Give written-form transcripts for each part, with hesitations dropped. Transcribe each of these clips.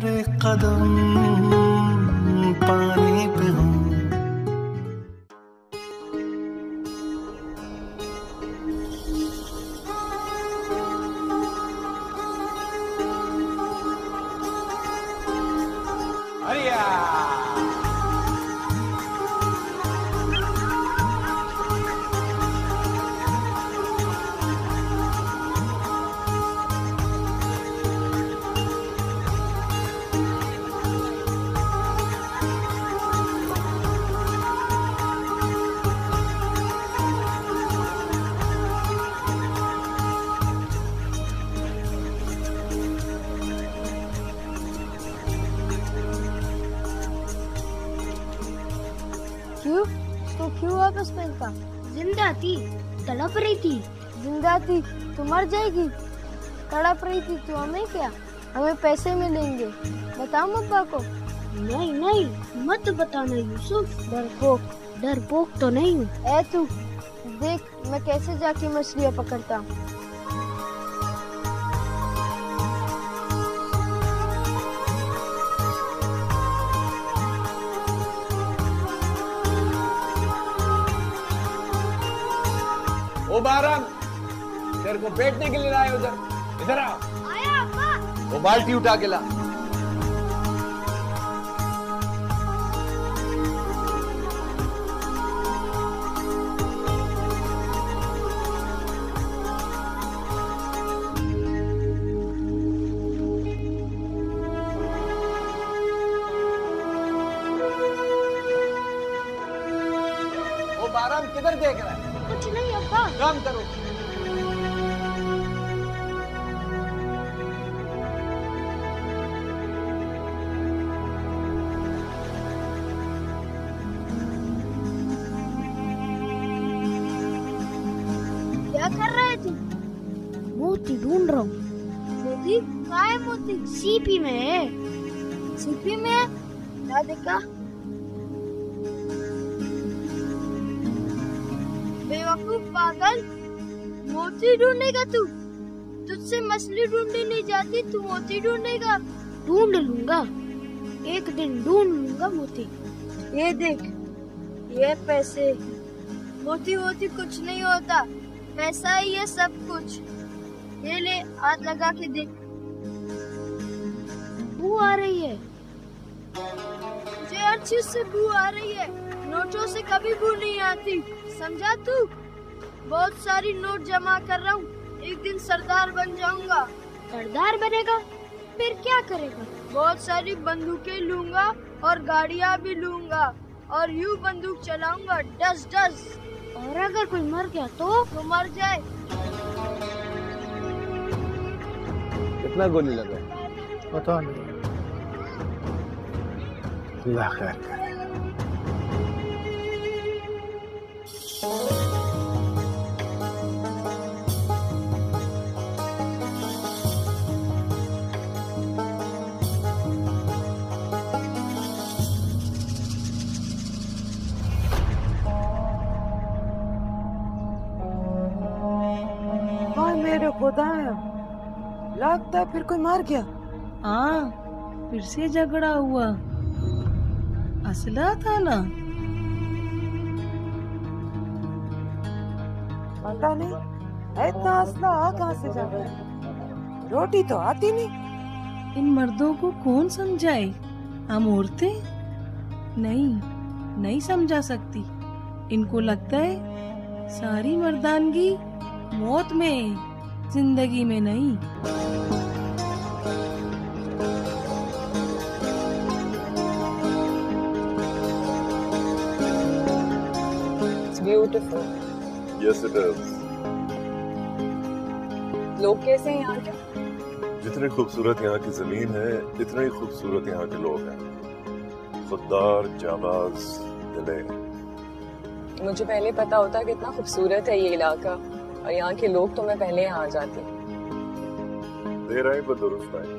तेरे कदम पानी पे हूँ। क्यों? तो क्यों वापस फेंका? जिंदा थी, तड़प रही थी। जिंदा थी तो मर जाएगी। तड़प रही थी तो हमें क्या? हमें पैसे मिलेंगे। बताओ अब्बा को। नहीं नहीं, मत बताना यूसुफ। डरपोक तो नहीं हूँ। ए तू देख मैं कैसे जाके मछलियाँ पकड़ता हूँ। ओ बारम, तेरे को बैठने के लिए लाए उधर। इधर आ। आया अब्बा। वो बाल्टी उठा के ला। ओ बारम, किधर देख रहा है? कुछ नहीं अब्बा। काम करो। क्या कर रहे थे? मोती ढूंढ रहा हूँ। मोती? कहाँ है मोती? सीपी में है। सीपी में है? क्या देखा? बेवकूफ पागल, मोती ढूंढेगा तू? तुझसे मछली ढूंढी नहीं जाती, तू मोती ढूंढेगा? ढूंढ लूंगा, एक दिन ढूंढ लूंगा मोती। ये देख, ये पैसे। मोती वोती कुछ नहीं होता, पैसा ही है सब कुछ। ये ले, हाथ लगा के देख। बू आ रही है। मुझे हर चीज से बू आ रही है, नोटों से कभी बू नहीं आती, समझा तू? बहुत सारी नोट जमा कर रहा हूँ, एक दिन सरदार बन जाऊंगा। सरदार बनेगा? फिर क्या करेगा? बहुत सारी बंदूकें लूंगा और गाड़ियाँ भी लूंगा और यूं बंदूक चलाऊंगा, डस डस। और अगर कोई मर गया तो मर जाए। कितना गोली लगा? पता नहीं। अल्लाह खैर करे। मेरे खुदाया, लगता है फिर कोई मार गया। हाँ, फिर से झगड़ा हुआ। असला था ना? पता नहीं इतना असला आ कहाँ से जा रहा है। रोटी तो आती नहीं। इन मर्दों को कौन समझाए? हम औरतें नहीं समझा सकती। इनको लगता है सारी मर्दानगी मौत में, जिंदगी में नहीं। It's beautiful. Yes, it is. लोग कैसे हैं यहाँ के? जितनी खूबसूरत यहाँ की जमीन है, इतने ही खूबसूरत यहाँ के लोग हैं। खुददार, जाबाज, दिले। मुझे पहले पता होता कितना खूबसूरत है ये इलाका और यहाँ के लोग, तो मैं पहले यहाँ आ जाती। देर आई पर दुरुस्त आई।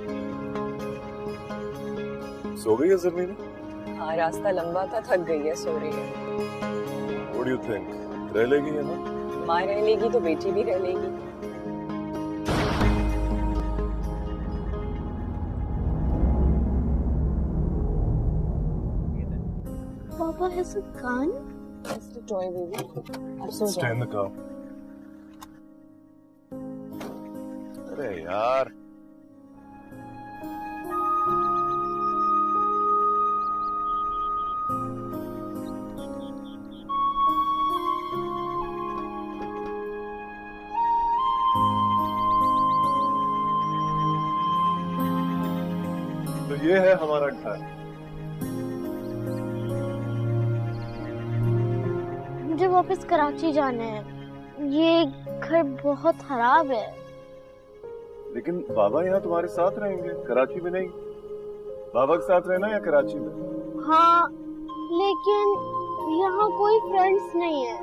सो गई है ज़मीन? हाँ, रास्ता लंबा था, थक गई है, सो रही है। What do you think? रह लेगी है ना? माँ रह लेगी तो बेटी भी रह लेगी। Papa has a gun? Just a toy, baby. अब सो Stay जाओ। in the car. अरे यार तो ये है हमारा घर। मुझे वापस कराची जाना है। ये घर बहुत खराब है। लेकिन बाबा यहाँ तुम्हारे साथ रहेंगे, कराची में नहीं। बाबा के साथ रहना या कराची में? हाँ, लेकिन यहाँ कोई फ्रेंड्स नहीं है।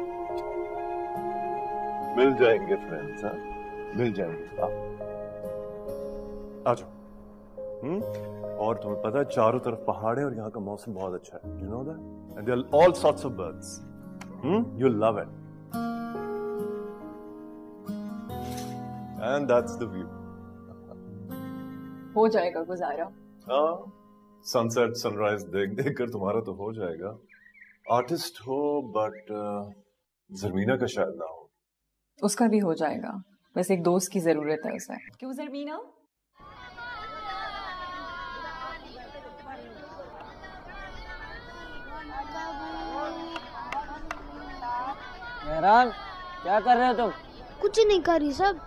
मिल जाएंगे फ्रेंड्स, हाँ मिल जाएंगे। आ जाओ। और तुम्हें पता है चारों तरफ पहाड़ है और यहाँ का मौसम बहुत अच्छा है। You know that? And there are all sorts of birds. You'll love it. And that's the view. हो जाएगा गुजारा। हाँ, सनसेट सनराइज देख देख कर तुम्हारा तो हो जाएगा। आर्टिस्ट हो बट जरमीना का शायद ना हो। उसका भी हो जाएगा, बस एक दोस्त की जरूरत है उसे। क्यों जरमीना? मेहरान, क्या कर रहे हो तुम? कुछ नहीं करी सब।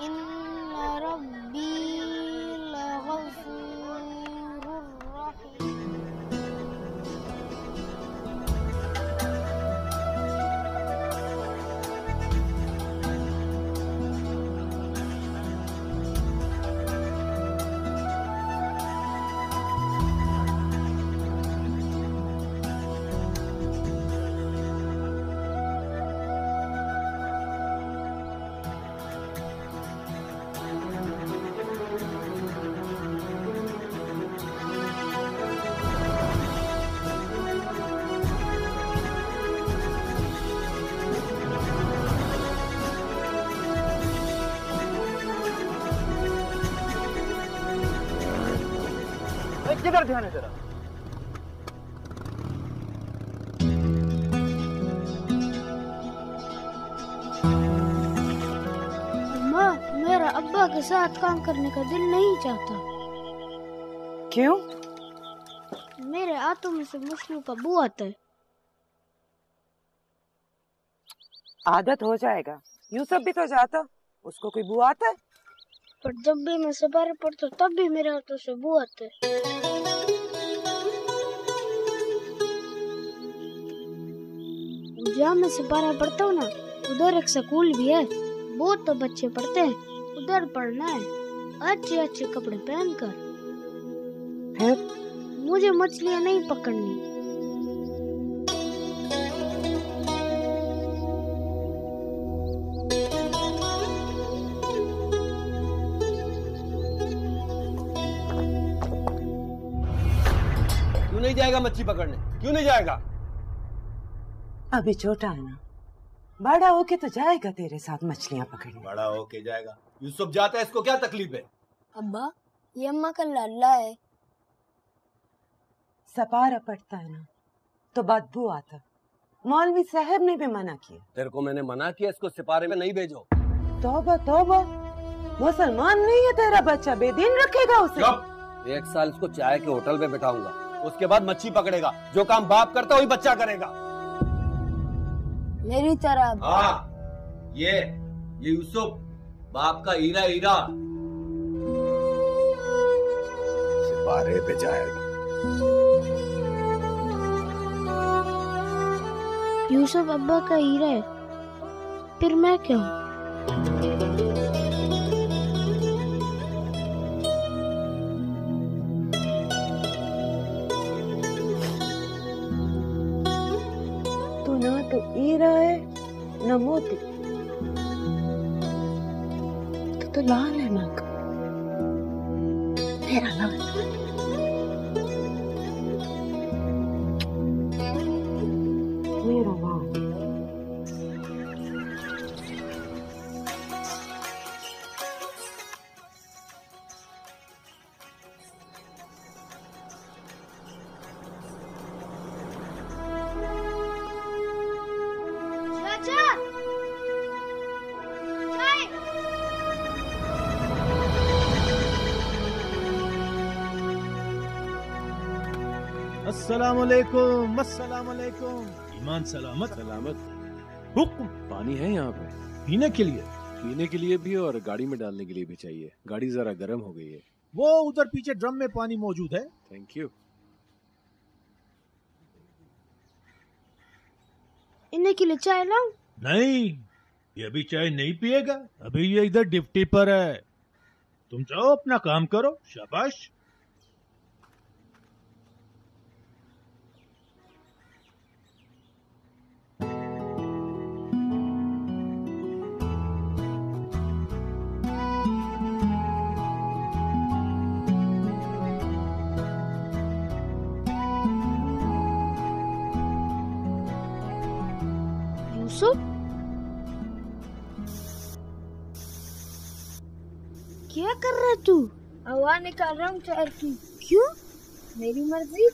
इन्ना रब्बी लगफूरुर रहीम। किधर ध्यान है तेरा? माँ, मेरा अब्बा के साथ काम करने का दिल नहीं चाहता। क्यों? मेरे हाथों में से मुश्किल का बू आता है। आदत हो जाएगा। यूसुफ भी तो जाता, उसको कोई बुआ आता है? पर जब भी मैं सवार पढ़ता तब भी मेरे हाथों से बू आते है। जहाँ मैं सिपारा पढ़ता हूँ ना, उधर एक स्कूल भी है। बहुत तो बच्चे पढ़ते हैं, उधर पढ़ना है अच्छे अच्छे कपड़े पहनकर। फिर मुझे मछलियाँ नहीं पकड़नी। क्यों नहीं जाएगा मच्छी पकड़ने? क्यों नहीं जाएगा? अभी छोटा है ना, बड़ा होके तो जाएगा तेरे साथ मछलियाँ पकड़ने। बड़ा होके जाएगा। यूसुफ जाता है, इसको क्या तकलीफ है? अब्बा, ये अम्मा का लाला है। सपारा पड़ता है ना तो बदबू आता। मौलवी साहब ने भी मना किया। तेरे को मैंने मना किया इसको सिपारे में नहीं भेजो। तौबा तौबा, मुसलमान नहीं है तेरा बच्चा, बेदीन रखेगा उसे। चुप! 1 साल इसको चाय के होटल में बैठाऊंगा, उसके बाद मच्छी पकड़ेगा। जो काम बाप करता वही बच्चा करेगा। मेरी तरह। हाँ, ये यूसुफ बाप का हीरा हीरा सिपारे पे जाएगा। यूसुफ अब्बा का हीरा है, फिर मैं क्या हूँ? तू ना तो हीरा है न मोती, तो लाल है माँ का, मेरा लाल। मेरा लाल। अस्सलाम वालेकुम, अस्सलाम वालेकुम। ईमान सलामत? सलामत। हुक्म। पानी है यहाँ पे? पीने के लिए? पीने के लिए भी और गाड़ी में डालने के लिए भी चाहिए। गाड़ी जरा गर्म हो गई है। वो उधर पीछे ड्रम में पानी मौजूद है। Thank you. इन्हें के लिए चाय लाऊं? नहीं, ये अभी चाय नहीं पिएगा। अभी ये इधर ड्यूटी पर है। तुम जाओ अपना काम करो। शाबाश। यूसुफ, क्या कर रहा है तू? हवा निकाल रहा हूँ टायर की। क्यों? मेरी मर्जी।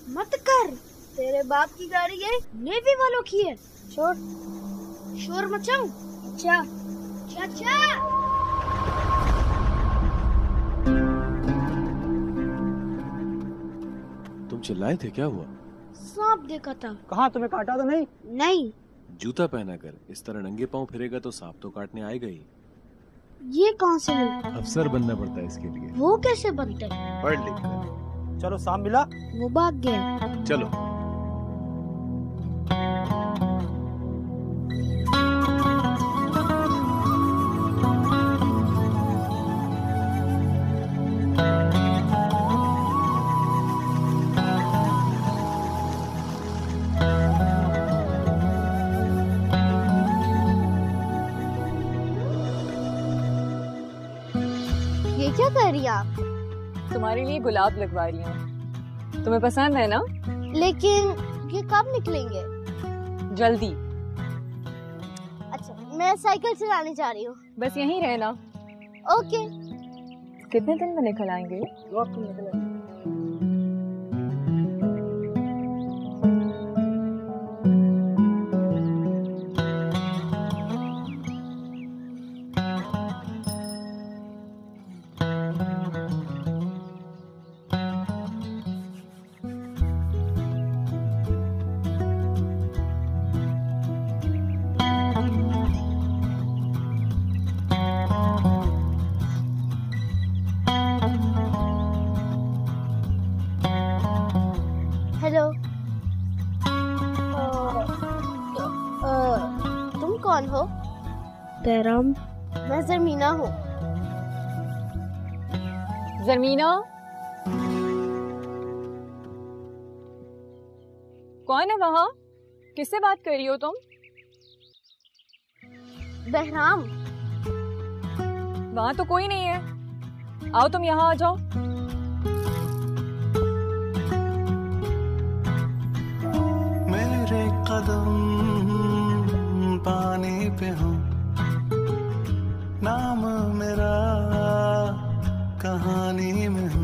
मत कर। तेरे बाप की गाड़ी है, नेवी वालों की है। छोड़। शोर मचाऊं? अच्छा। चाचा। तुम चिल्लाए थे, क्या हुआ? सांप देखा था। कहाँ? तुम्हें काटा तो नहीं? नहीं। जूता पहना कर, इस तरह नंगे पांव फिरेगा तो सांप तो काटने आएगा ही। ये कहाँ से मिला? अफसर बनना पड़ता है इसके लिए। वो कैसे बनते हैं? पढ़ लिख कर। चलो सांप मिला? वो भाग गया। चलो। ये क्या कर रही है आप? तुम्हारे लिए गुलाब लगवा रही हूँ। तुम्हें पसंद है ना? लेकिन ये कब निकलेंगे? जल्दी। अच्छा, मैं साइकिल चलाने जा रही हूँ। बस यहीं रहना। ओके। कितने दिन में निकल आएंगे? 2 हफ्ते में निकल आएंगे। हेलो। तुम कौन हो? बहराम। मैं जरमीना हूँ। जरमीना? कौन है वहाँ? किससे बात कर रही हो तुम? बहराम। वहाँ तो कोई नहीं है। आओ तुम यहाँ आ जाओ। मेरे कदम पानी पे हो, नाम मेरा कहानी में हो।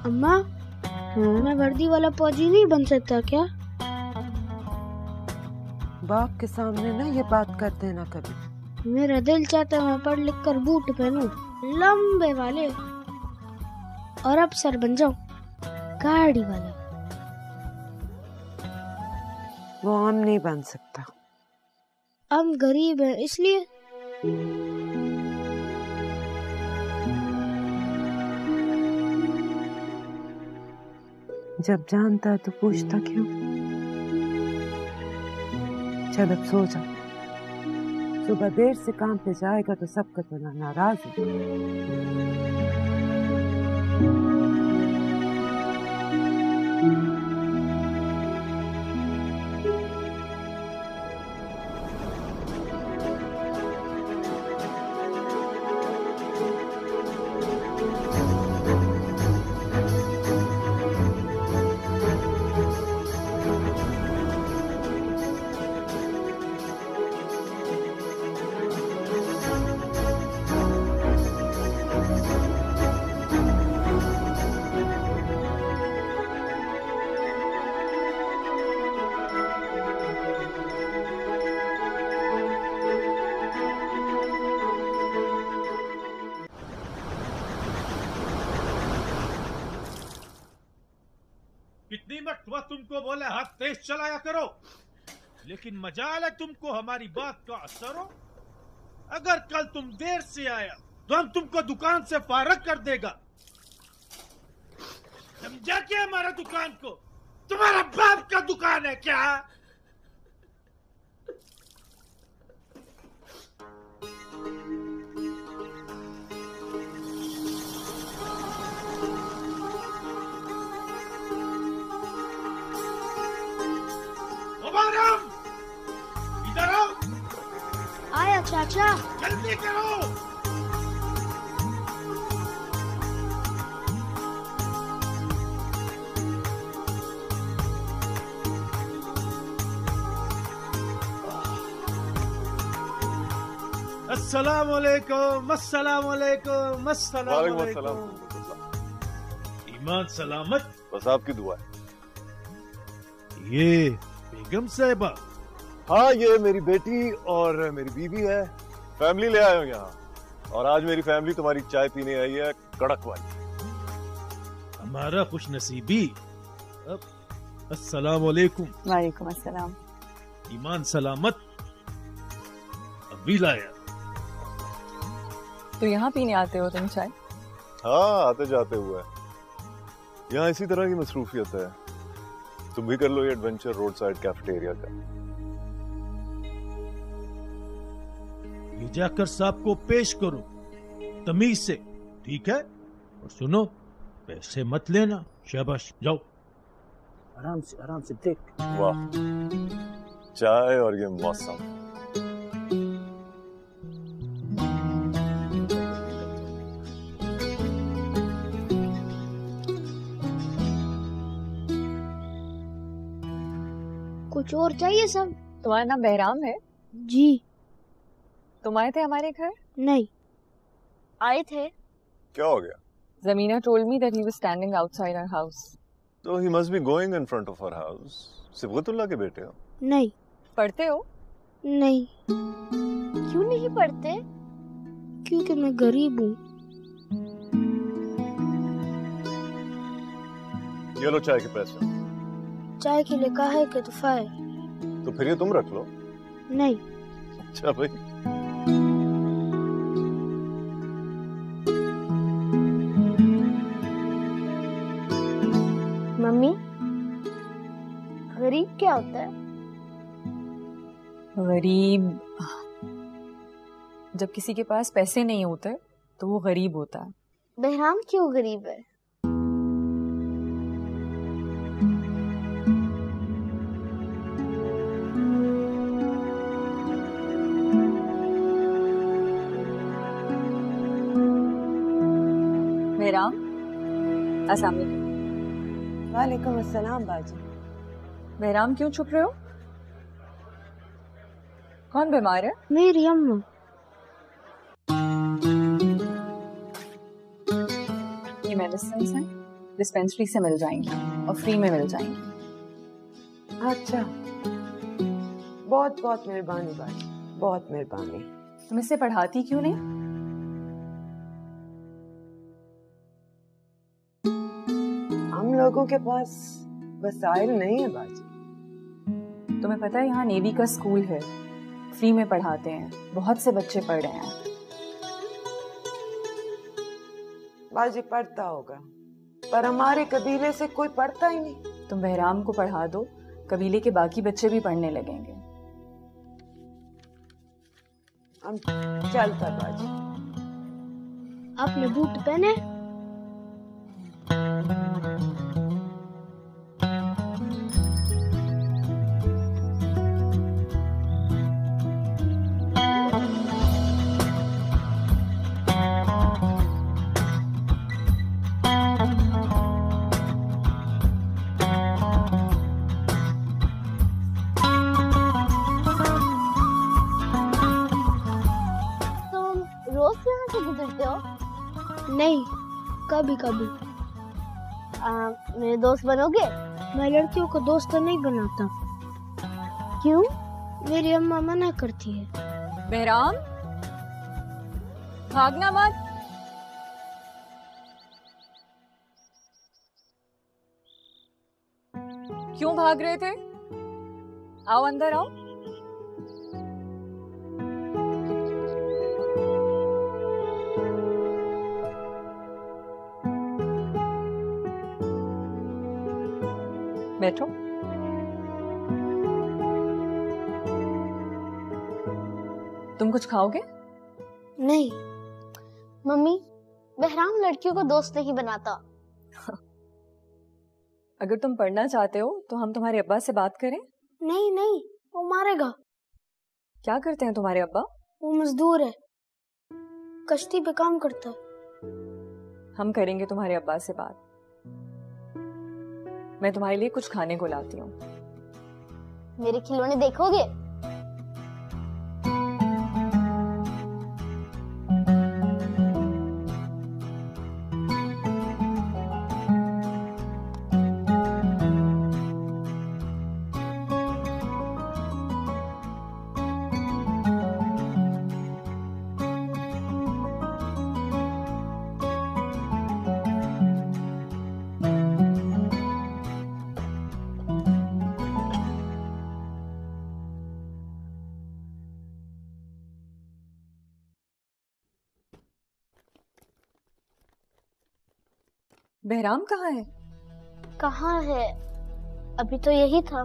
अम्मा, मैं वर्दी वाला फौजी नहीं बन सकता क्या? बाप के सामने ना ये बात कर देना कभी। मेरा दिल चाहता है मैं पढ़ लिख कर बूट पहनूं, लंबे वाले, और अफसर बन जाऊं, गाड़ी वाला। वो हम नहीं बन सकता। हम गरीब हैं इसलिए। जब जानता है तो पूछता क्यों? चल अब सो जा। सुबह देर से काम पे जाएगा तो सबका तो नाराज है। सुबह तुमको बोले हाथ तेज चलाया करो, लेकिन मजाल है तुमको हमारी बात का असर हो। अगर कल तुम देर से आया तो हम तुमको दुकान से फारग कर देगा। समझा क्या हमारा दुकान को? तुम्हारा बाप का दुकान है क्या? इधर आओ। आया चाचा। जल्दी करो। अस्सलामुअलैकुम, अस्सलामुअलैकुम, अस्सलामुअलैकुम। ईमान सलामत? बस आपकी दुआ है। ये बेगम साहिबा? हाँ, ये मेरी बेटी और मेरी बीवी है। फैमिली ले आए हो यहाँ, और आज मेरी फैमिली तुम्हारी चाय पीने आई है, कड़क वाली। हमारा खुश नसीबी। अस्सलामुअलैकुम। वालेकुम अस्सलाम। ईमान सलामत। अभी लाया। तो यहाँ पीने आते हो तुम चाय? हाँ, आते जाते हुए। यहाँ इसी तरह की मसरूफियत है। तुम भी कर लो ये एडवेंचर रोड साइड कैफेटेरिया का। ये जाकर साहब को पेश करो तमीज से, ठीक है? और सुनो, पैसे मत लेना। शाबाश, जाओ। आराम से देख। वाह, चाय और ये मौसम। कुछ और चाहिए सब? तुम्हारा नाम बहराम है? जी। तुम आए थे हमारे घर? नहीं, आए थे। क्या हो गया? Zamina told me that he was standing outside our house. So he must be going in front of our house. Sibgatullah के बेटे हो? नहीं। पढ़ते हो? नहीं। क्यों नहीं पढ़ते? क्योंकि मैं गरीब हूँ। ये लो चाय के पैसे। चाय के लिए कहा है कि तोहफा है। तो फिर ये तुम रख लो। नहीं। अच्छा भाई। मम्मी, गरीब क्या होता है? गरीब जब किसी के पास पैसे नहीं होते तो वो गरीब होता है। बहराम क्यों गरीब है? बहराम, अस्सलाम वालेकुम। वालेकुम अस्सलाम बाजी। बहराम, क्यों छुप रहे हो? कौन बीमार है? मेरी अम्मा। ये मेडिसिन हैं, डिस्पेंसरी से मिल जाएंगी और फ्री में मिल जाएंगी। अच्छा, बहुत बहुत मेहरबानी बाजी, बहुत मेहरबानी। तुम इससे पढ़ाती क्यों नहीं? हम लोगों के पास वसाइल नहीं है बाजी। तुम्हें पता है यहाँ नेवी का स्कूल है, फ्री में पढ़ाते हैं, बहुत से बच्चे पढ़ रहे हैं। बाजी पढ़ता होगा, पर हमारे कबीले से कोई पढ़ता ही नहीं। तुम बहराम को पढ़ा दो, कबीले के बाकी बच्चे भी पढ़ने लगेंगे। हम चलता बाजी। आपने बूट पहने? नहीं, कभी कभी। मेरे दोस्त बनोगे? मैं लड़कियों को दोस्त तो नहीं बनाता। क्यों? मेरी अम्मा मना करती है। बहराम, भागना मत। क्यों भाग रहे थे? आओ अंदर आओ। बैठो। तुम कुछ खाओगे? नहीं मम्मी, बहराम लड़कियों को दोस्त नहीं बनाता। अगर तुम पढ़ना चाहते हो तो हम तुम्हारे अब्बा से बात करें? नहीं नहीं, वो मारेगा। क्या करते हैं तुम्हारे अब्बा? वो मजदूर है, कश्ती पे काम करता है। हम करेंगे तुम्हारे अब्बा से बात। मैं तुम्हारे लिए कुछ खाने को लाती हूँ। मेरे खिलौने देखोगे? बहराम कहाँ है? कहाँ है? अभी तो यही था।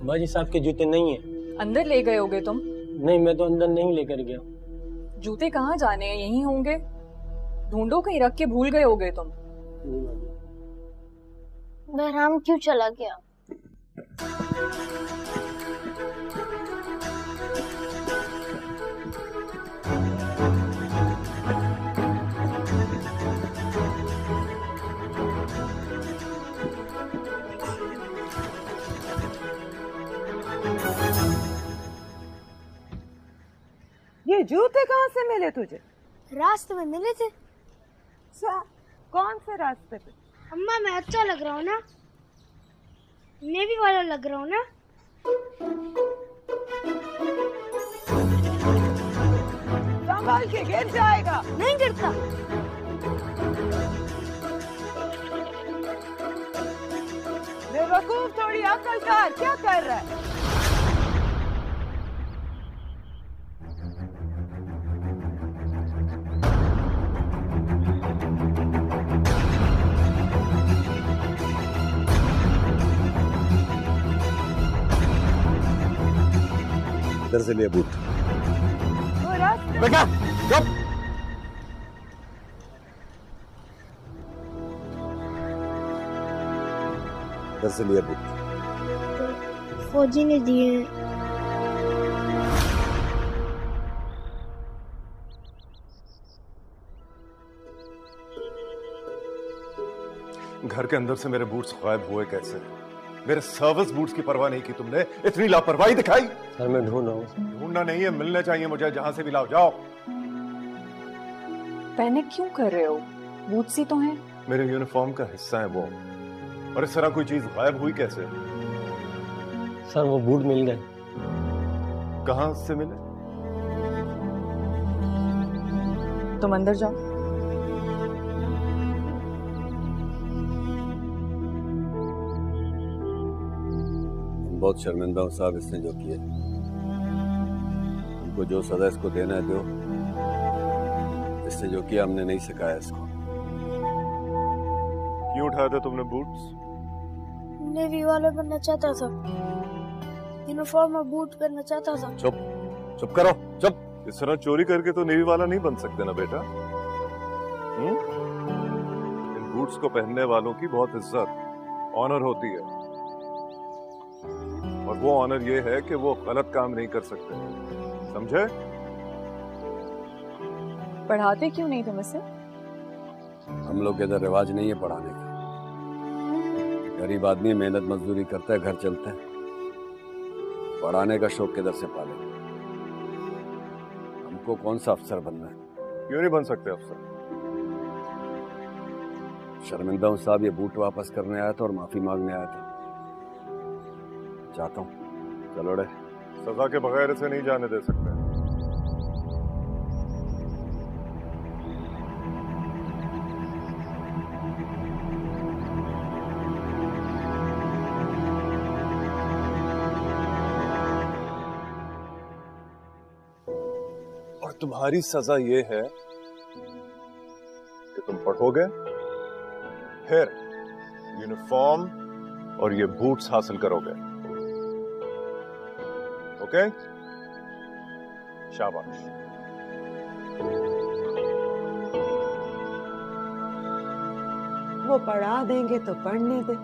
बाजी साहब के जूते नहीं है। अंदर ले गए होगे तुम? नहीं, मैं तो अंदर नहीं लेकर गया। जूते कहाँ जाने हैं? यहीं होंगे। ढूंढो, कहीं रख के भूल गए होगे तुम। बहराम क्यों चला गया? ये जूते कहाँ से मिले तुझे? रास्ते में मिले थे। कौन से रास्ते पे? अम्मा, मैं अच्छा लग रहा हूँ ना? नेवी वाला लग रहा हूँ ना? संभाल के, गिर जाएगा। नहीं गिरता। बेवकूफ, थोड़ी अकल कर। क्या कर रहा है? इधर से लिए बूट। बेटा चुप। इधर से लिए बूट। फौजी ने दिए हैं। घर के अंदर से मेरे बूट्स गायब हुए कैसे? मेरे सर्विस बूट्स की परवाह नहीं की तुमने, इतनी लापरवाही दिखाई। सर मैं ढूंढ रहा हूँ। ढूंढना नहीं है, मिलने चाहिए मुझे। जहां से भी लाओ, जाओ। पैनिक क्यों कर रहे हो? बूट्स ही तो हैं। मेरे यूनिफॉर्म का हिस्सा है वो, और इस तरह कोई चीज गायब हुई कैसे? सर वो बूट मिल गए। कहां से मिले? तुम अंदर जाओ। बहुत शर्मिंदा हूं साहब इसने जो किया। उनको जो सजा इसको देना है दो। इसने जो किया हमने नहीं सिखाया इसको। क्यों उठाया था तुमने बूट्स? नेवी वाला बनना चाहता था। यूनिफॉर्म और बूट पहनना चाहता था। चुप, चुप करो, चुप। इस तरह चोरी करके तो नेवी वाला नहीं बन सकते ना बेटा। इन बूट्स को पहनने वालों की बहुत इज्जत, ऑनर होती है, और वो ऑनर ये है कि वो गलत काम नहीं कर सकते, समझे? पढ़ाते क्यों नहीं तुम इसे? हम लोग के इधर रिवाज नहीं है पढ़ाने का। गरीब आदमी मेहनत मजदूरी करता है, घर चलता है। पढ़ाने का शौक किधर से पाले? हमको कौन सा अफसर बनना है? क्यों नहीं बन सकते अफसर? शर्मिंदा हूं साहब, ये बूट वापस करने आया था और माफी मांगने आया था। चाहता हूँ चलो रे सजा के बगैर इसे नहीं जाने दे सकते। और तुम्हारी सजा ये है कि तुम पढ़ोगे, फिर यूनिफॉर्म और ये बूट्स हासिल करोगे। ओके? शाबाश। वो पढ़ा देंगे तो पढ़ने दे।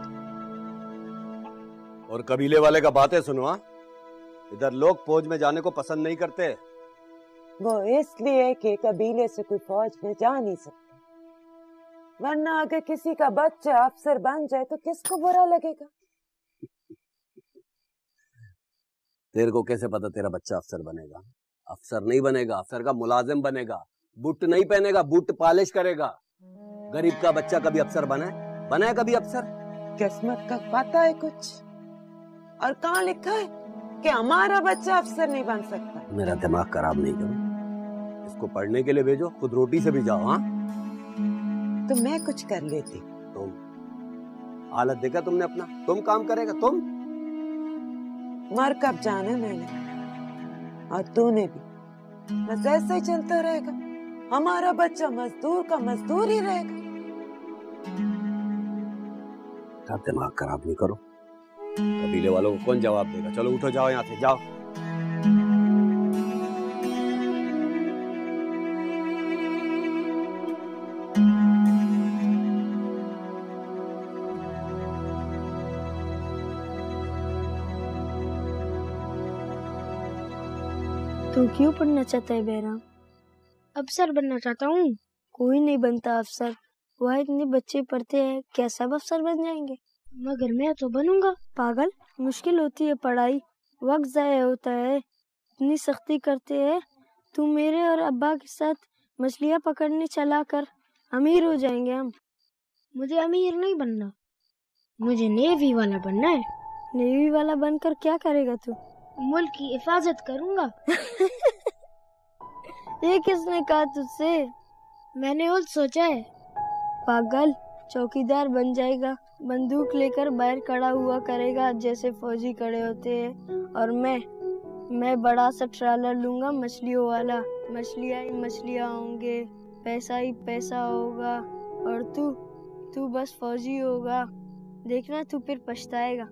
और कबीले वाले का बातें सुनो। हाँ, इधर लोग फौज में जाने को पसंद नहीं करते। वो इसलिए कि कबीले से कोई फौज में जा नहीं सकता, वरना अगर किसी का बच्चा अफसर बन जाए तो किसको बुरा लगेगा? तेरे को कैसे पता तेरा बच्चा अफसर बनेगा? अफसर नहीं बनेगा, अफसर का मुलाजिम बनेगा। बूट नहीं पहनेगा, बूट पॉलिश करेगा। गरीब का बच्चा कभी अफसर बना है कभी अफसर? किस्मत का पता है कुछ? और कहाँ लिखा है कि हमारा बच्चा अफसर नहीं बन सकता? मेरा दिमाग खराब नहीं करो, इसको पढ़ने के लिए भेजो, खुद रोटी से भी जाओ। हाँ, तो मैं कुछ कर लेती। तुम हालत देखा तुमने अपना? तुम काम करेगा तुम? मर कब जाना मैंने और तूने भी, बस ऐसा ही चलता रहेगा। हमारा बच्चा मजदूर का मजदूर ही रहेगा। दिमाग खराब नहीं करो। कबीले वालों को कौन जवाब देगा? चलो उठो, जाओ यहाँ से, जाओ। तू क्यों पढ़ना चाहता है बहराम? अफसर बनना चाहता हूँ। कोई नहीं बनता अफसर, वह इतने बच्चे पढ़ते हैं, क्या सब अफसर बन जाएंगे? मगर मैं तो बनूंगा। पागल, मुश्किल होती है पढ़ाई, वक्त जाया होता है, इतनी सख्ती करते हैं। तू मेरे और अब्बा के साथ मछलियाँ पकड़ने चला कर, अमीर हो जाएंगे हम। मुझे अमीर नहीं बनना, मुझे नेवी वाला बनना है। नेवी वाला बनकर क्या करेगा तू? मुल्क की हिफाजत करूंगा। ये किसने कहा तुझसे? मैंने और सोचा है। पागल, चौकीदार बन जाएगा, बंदूक लेकर बाहर खड़ा हुआ करेगा जैसे फौजी खड़े होते हैं। और मैं बड़ा सा ट्रालर लूंगा मछलियों वाला, मछलियाँ ही मछलियाँ होंगे, पैसा ही पैसा होगा, और तू बस फौजी होगा। देखना तू फिर पछताएगा।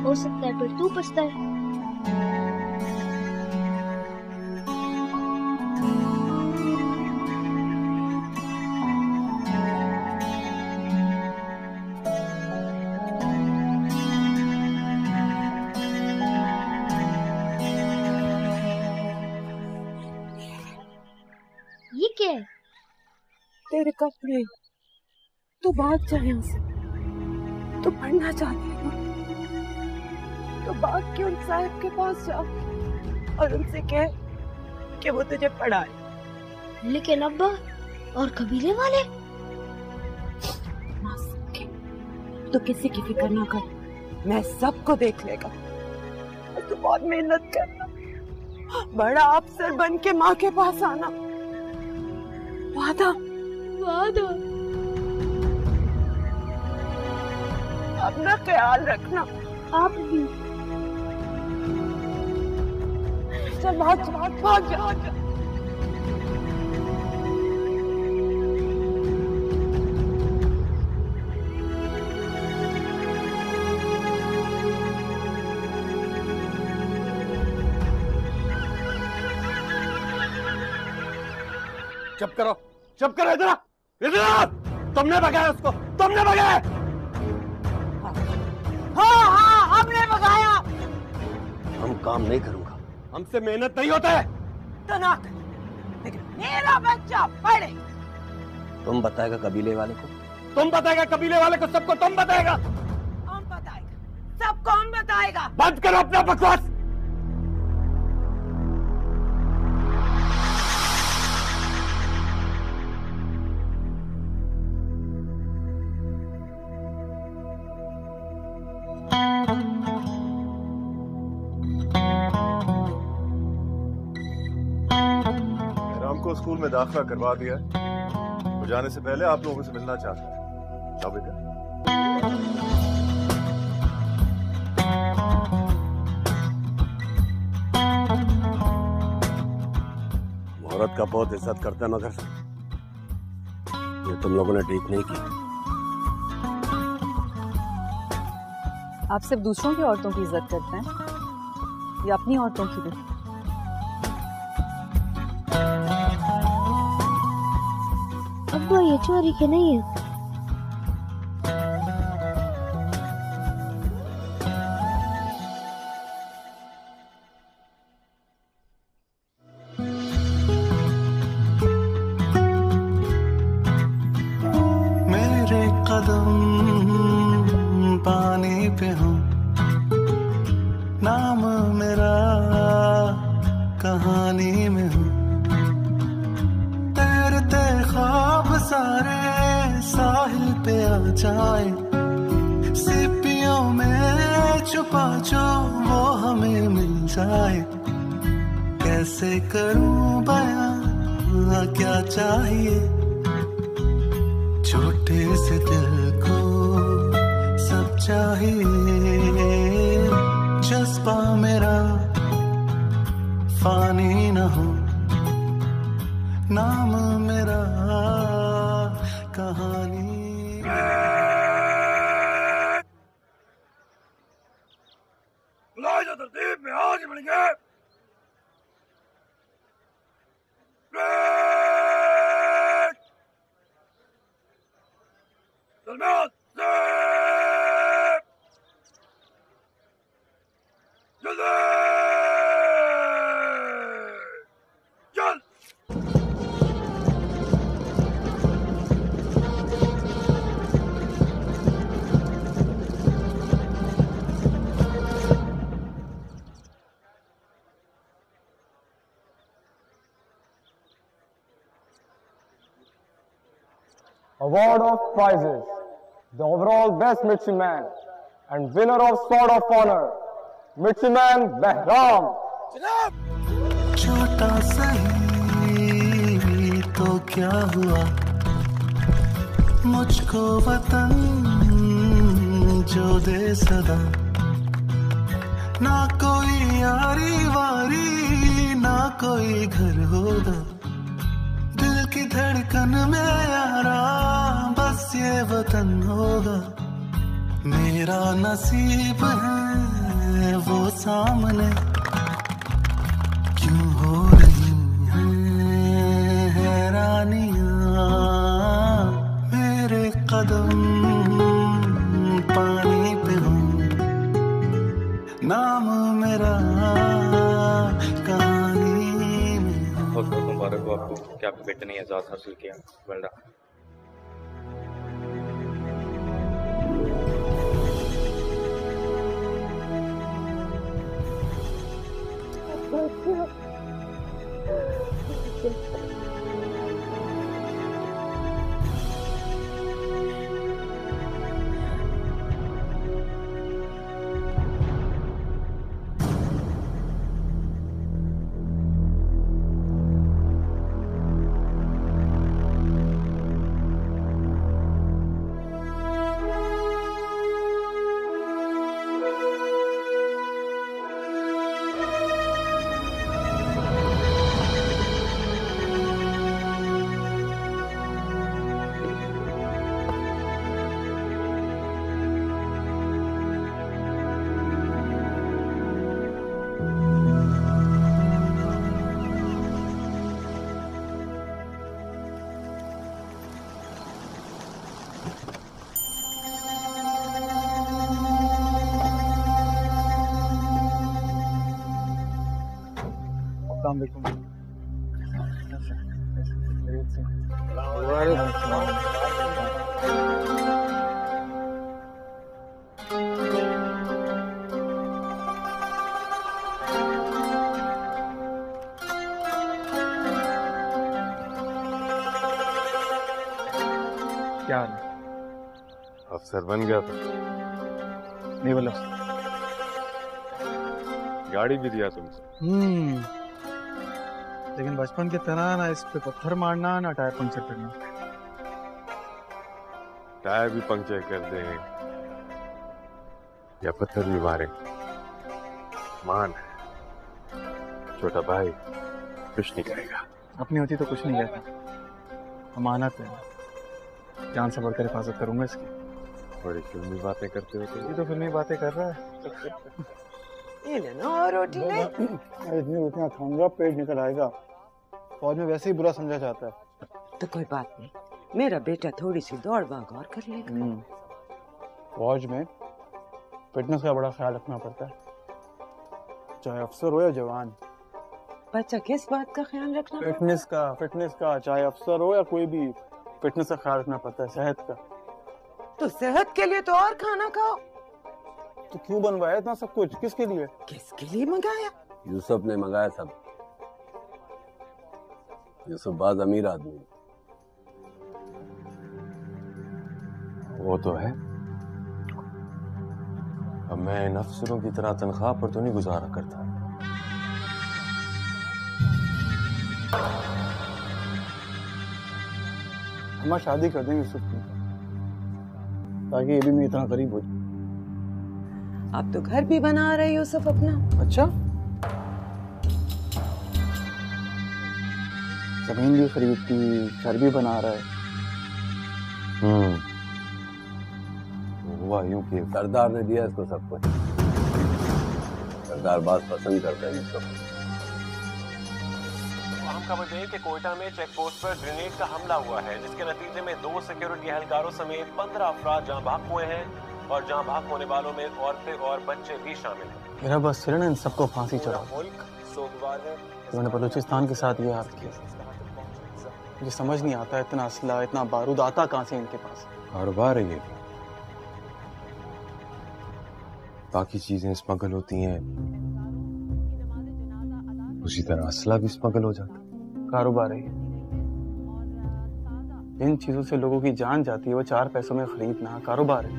हो सकता है फिर तू पछताए। ये क्या है? तेरे कपड़े। तू भाग जा यहाँ से। तू पढ़ना चाहती है ना? तो भाग के उन साहब के पास जा और उनसे कह कि वो तुझे पढ़ाए। लेकिन अब्बा और कबीले वाले? तो किसी की फिक्र ना कर, मैं सबको देख लेगा। और तू बहुत मेहनत करना, बड़ा अफसर बन के माँ के पास आना। वादा? वादा। अपना ख्याल रखना। आप भी। चल भाग जा। चुप करो, इधर। तुमने भगाया उसको, तुमने भगाया। हाँ, हमने भगाया। हम काम नहीं करूंगा, हमसे मेहनत नहीं होता है। तो ना कर, लेकिन मेरा बच्चा पढ़े। तुम बताएगा कबीले वाले को, तुम बताएगा कबीले वाले को, सबको तुम बताएगा। कौन बताएगा? सब कौन बताएगा? बंद करो अपना बकवास। स्कूल में दाखिला करवा दिया है। वो जाने से पहले आप लोगों से मिलना चाहता है। जाओ बेटा। औरत का बहुत इज्जत करते हैं, मगर ये तुम लोगों ने ठीक नहीं की। आप सिर्फ दूसरों की औरतों की इज्जत करते हैं या अपनी औरतों की भी? अब्बा ये चोरी के नहीं है। मेरे कदम पानी पे हो, नाम मेरा कहानी में हो। तैरते ख्वाब सारे साहिल पे आ जाए, सीपियों में छुपा जो वो हमें मिल जाए। कैसे करूं बयां क्या चाहिए, छोटे से दिल को सब चाहिए। जज्बा मेरा फानी न हो, नाम मेरा कहानी। मुलाहिजा तरतीब में आज मिलेंगे। सलमान जल्दी चल। Award of prizes. The overall best midshipman and winner of Sword of Honor, Midshipman Behram. छोटा सही तो क्या हुआ, मुझको वतन जो दे सदा। ना कोई यारी वारी ना कोई घर होगा, दिल की धड़कन में यारा बस ये वतन होगा। मेरा नसीब है वो सामने, क्यों हो रही हैं हैरानियां। मेरे कदम पानी पे हो, नाम मेरा कहानी में। बहुत बहुत मुबारक हो आपको कि आपके बेटे ने एजाज हासिल किया। Well done. क्या अफसर बन गया था। नहीं बोला, गाड़ी भी दिया तुमसे। लेकिन बचपन की तरह ना इस पे पत्थर मारना ना टायर पंक्चर करना। टायर भी पंक्चर कर दे या पत्थर भी मारे, मान छोटा भाई कुछ नहीं करेगा। अपनी होती तो कुछ नहीं कहता, अमानत है, जान से बढ़कर हिफाजत करूंगा इसकी। बड़ी फिल्मी बातें करते हो ये तो फिल्मी बातें कर रहा है। ये लेना और रोटी ले। इतनी रोटियां खाऊंगा पेट निकल आएगा। फौज में वैसे ही बुरा समझा जाता है। तो कोई बात नहीं, मेरा बेटा थोड़ी सी दौड़ भाग और कर लेगा। फौज में फिटनेस का बड़ा ख्याल रखना पड़ता है, चाहे अफसर हो या जवान। बच्चा किस बात का ख्याल रखना? फिटनेस का चाहे अफसर हो या कोई भी, फिटनेस का ख्याल रखना पड़ता है, सेहत का। तो सेहत के लिए तो और खाना खाओ। तो क्यों बनवाया इतना सब कुछ? किसके लिए? किसके लिए मंगाया? यूसुफ ने मंगाया सब। यूसुफ बाज अमीर आदमी, वो तो है। अब मैं इन अफसरों की तरह तनख्वाह पर तो नहीं गुजारा करता। हम शादी कर देंगे यूसुफ की, ताकि ये भी मैं इतना करीब हो जाए। आप तो घर भी बना रहे यूसुफ अपना। अच्छा, जमीन भी खरीदती, घर भी बना रहा है। हुआ यूं कि सरदार ने दिया इसको सब कुछ। सरदार बात पसंद करता है यूसुफ। हम खबर दें कि कोयटा में चेक पोस्ट पर ग्रेनेड का हमला हुआ है, जिसके नतीजे में 2 सिक्योरिटी एहलकारों समेत 15 अफराद जान भाग हुए हैं और जान भाग होने वालों में औरतें और बच्चे भी शामिल हैं। मेरा बस सिर इन सबको फांसी चढ़ा। मुल्क सोगवार है। मैंने बलूचिस्तान के साथ ये हाथ किया। मुझे समझ नहीं आता इतना असला, इतना बारूद आता कहाँ से इनके पास। कारोबार है ये, बाकी चीजें स्मगल होती हैं, उसी तरह असला भी स्मगल हो जाता है। कारोबार है। जिन चीजों से लोगों की जान जाती है वो 4 पैसों में खरीदना कारोबार है।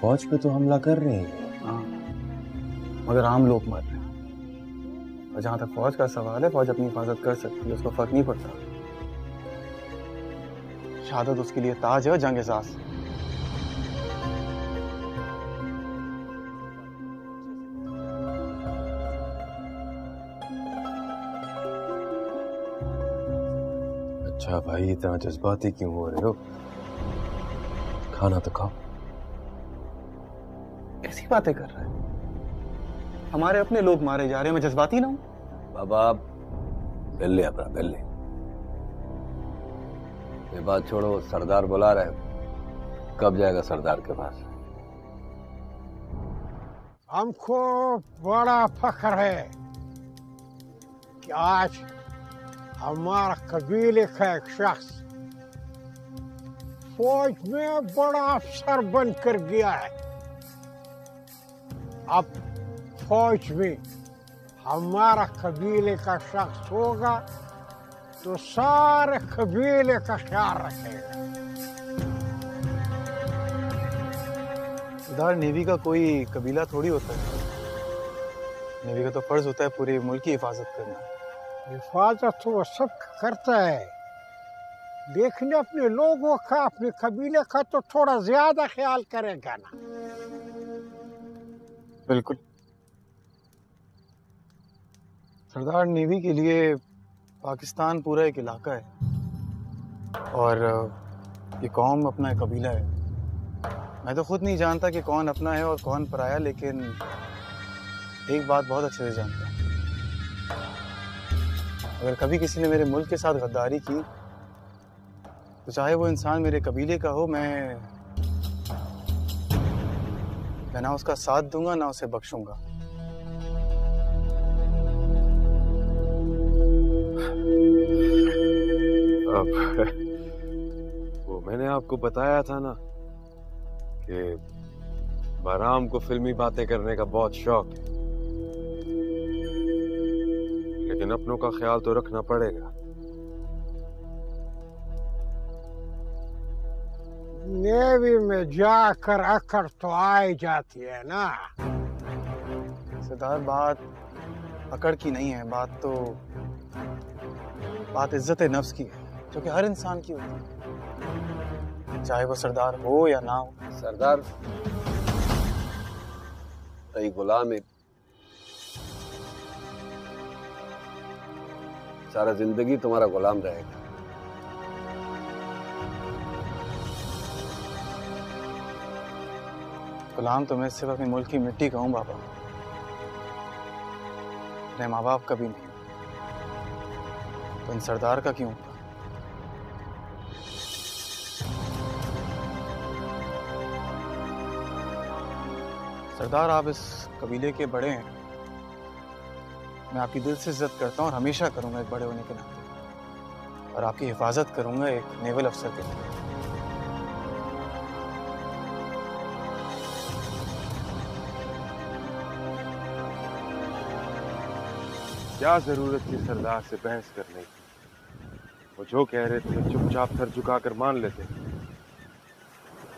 फौज पे तो हमला कर रहे हैं। हाँ, मगर आम लोग मर रहे हैं। और जहां तक फौज का सवाल है, फौज अपनी हिफाजत कर सकती है, उसको फर्क नहीं पड़ता। शहादत उसके लिए ताज है और जंग एहसास। अच्छा भाई, इतना जज्बाती क्यों हो रहे हो? खाना तो खाओ। ऐसी बातें कर रहा है? हमारे अपने लोग मारे जा रहे हैं, मैं जज्बाती ना हूं? बाबा पहले अपना पहले ये बात छोड़ो, सरदार बुला रहे, कब जाएगा सरदार के पास? हमको बड़ा फख्र है कि आज हमारा कबीले का एक शख्स फौज में बड़ा अफसर बनकर गया है। अब फौज में हमारा कबीले का शख्स होगा तो सारे कबीले का ख्याल रखेगा। सरदार, नेवी का कोई कबीला थोड़ी होता है। नेवी का तो फर्ज होता है पूरे मुल्क की हिफाजत करना। हिफाजत तो वो सब करता है, लेकिन अपने लोगों का, अपने कबीले का तो थोड़ा ज्यादा ख्याल करेगा ना। बिल्कुल सरदार, नेवी के लिए पाकिस्तान पूरा एक इलाका है और ये कौम अपना एक कबीला है। मैं तो खुद नहीं जानता कि कौन अपना है और कौन पराया, लेकिन एक बात बहुत अच्छे से जानता हूँ। अगर कभी किसी ने मेरे मुल्क के साथ गद्दारी की, तो चाहे वो इंसान मेरे कबीले का हो, मैं ना उसका साथ दूंगा ना उसे बख्शूंगा। अब वो मैंने आपको बताया था ना कि बहराम को फिल्मी बातें करने का बहुत शौक है, लेकिन अपनों का ख्याल तो रखना पड़ेगा। नेवी में जाकर अकड़ तो आ जाती है ना। सरदार, बात अकड़ की नहीं है, बात इज्जत नफ्स की है, जो कि हर इंसान की होती है, चाहे वो सरदार हो या ना हो। सरदार तई गुलाम है, सारा जिंदगी तुम्हारा गुलाम रहेगा। गुलाम तो मैं सिर्फ अपने मुल्क की मिट्टी का हूं बाबा, अपने माँ बाप का भी नहीं, तो इन सरदार का क्यों? सरदार आप इस कबीले के बड़े हैं, मैं आपकी दिल से इज्जत करता हूँ और हमेशा करूंगा एक बड़े होने के नाते, और आपकी हिफाजत करूंगा एक नेवल अफसर के तौर। क्या जरूरत थी सरदार से बहस करने की? वो जो कह रहे थे चुपचाप सर झुकाकर मान लेते।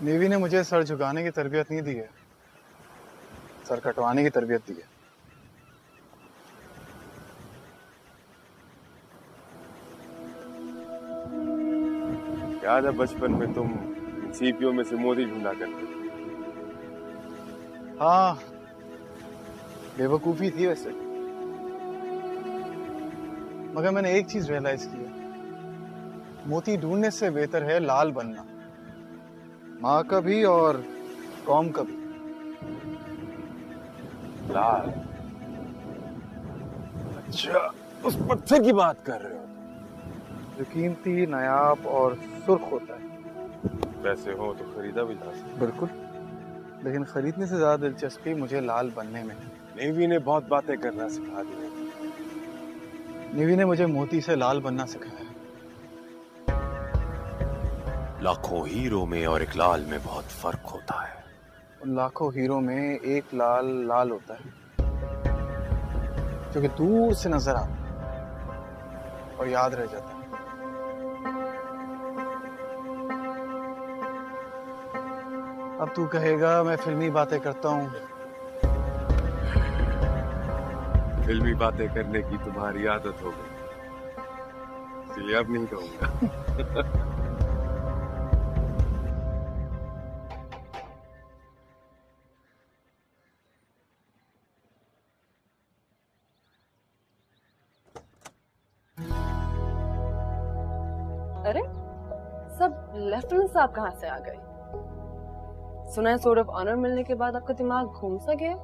नेवी ने मुझे सर झुकाने की तरबियत नहीं दी है, सर कटवाने की तरबियत दी है। याद है बचपन में तुम सीपीओ में से मोदी ढूंढा करते थे? हाँ, बेवकूफी थी वैसे, मगर मैंने एक चीज रियलाइज की है, मोती ढूंढने से बेहतर है लाल बनना, माँ का भी और कौम का भी। लाल? अच्छा, उस पत्थर की बात कर रहे हो जो कीमती, नायाब और सुर्ख होता है। पैसे हो तो खरीदा भी जा सकता। बिल्कुल, लेकिन खरीदने से ज्यादा दिलचस्पी मुझे लाल बनने में। नेवी ने बहुत बातें करना सिखा दी। नेवी ने मुझे मोती से लाल बनना सिखाया। लाखों हीरो में और एक लाल में बहुत फर्क होता है। उन लाखों हीरो में एक लाल होता है जो कि दूर से नजर आता है और याद रह जाता है। अब तू कहेगा मैं फिल्मी बातें करता हूँ। फिल्मी बातें करने की तुम्हारी आदत हो गई, इसलिए अब नहीं कहूंगा। अरे सब लेफ्टिनेंट साहब कहाँ से आ गए? सुना है सोर्ड ऑफ ऑनर मिलने के बाद आपका दिमाग घूम सा गया?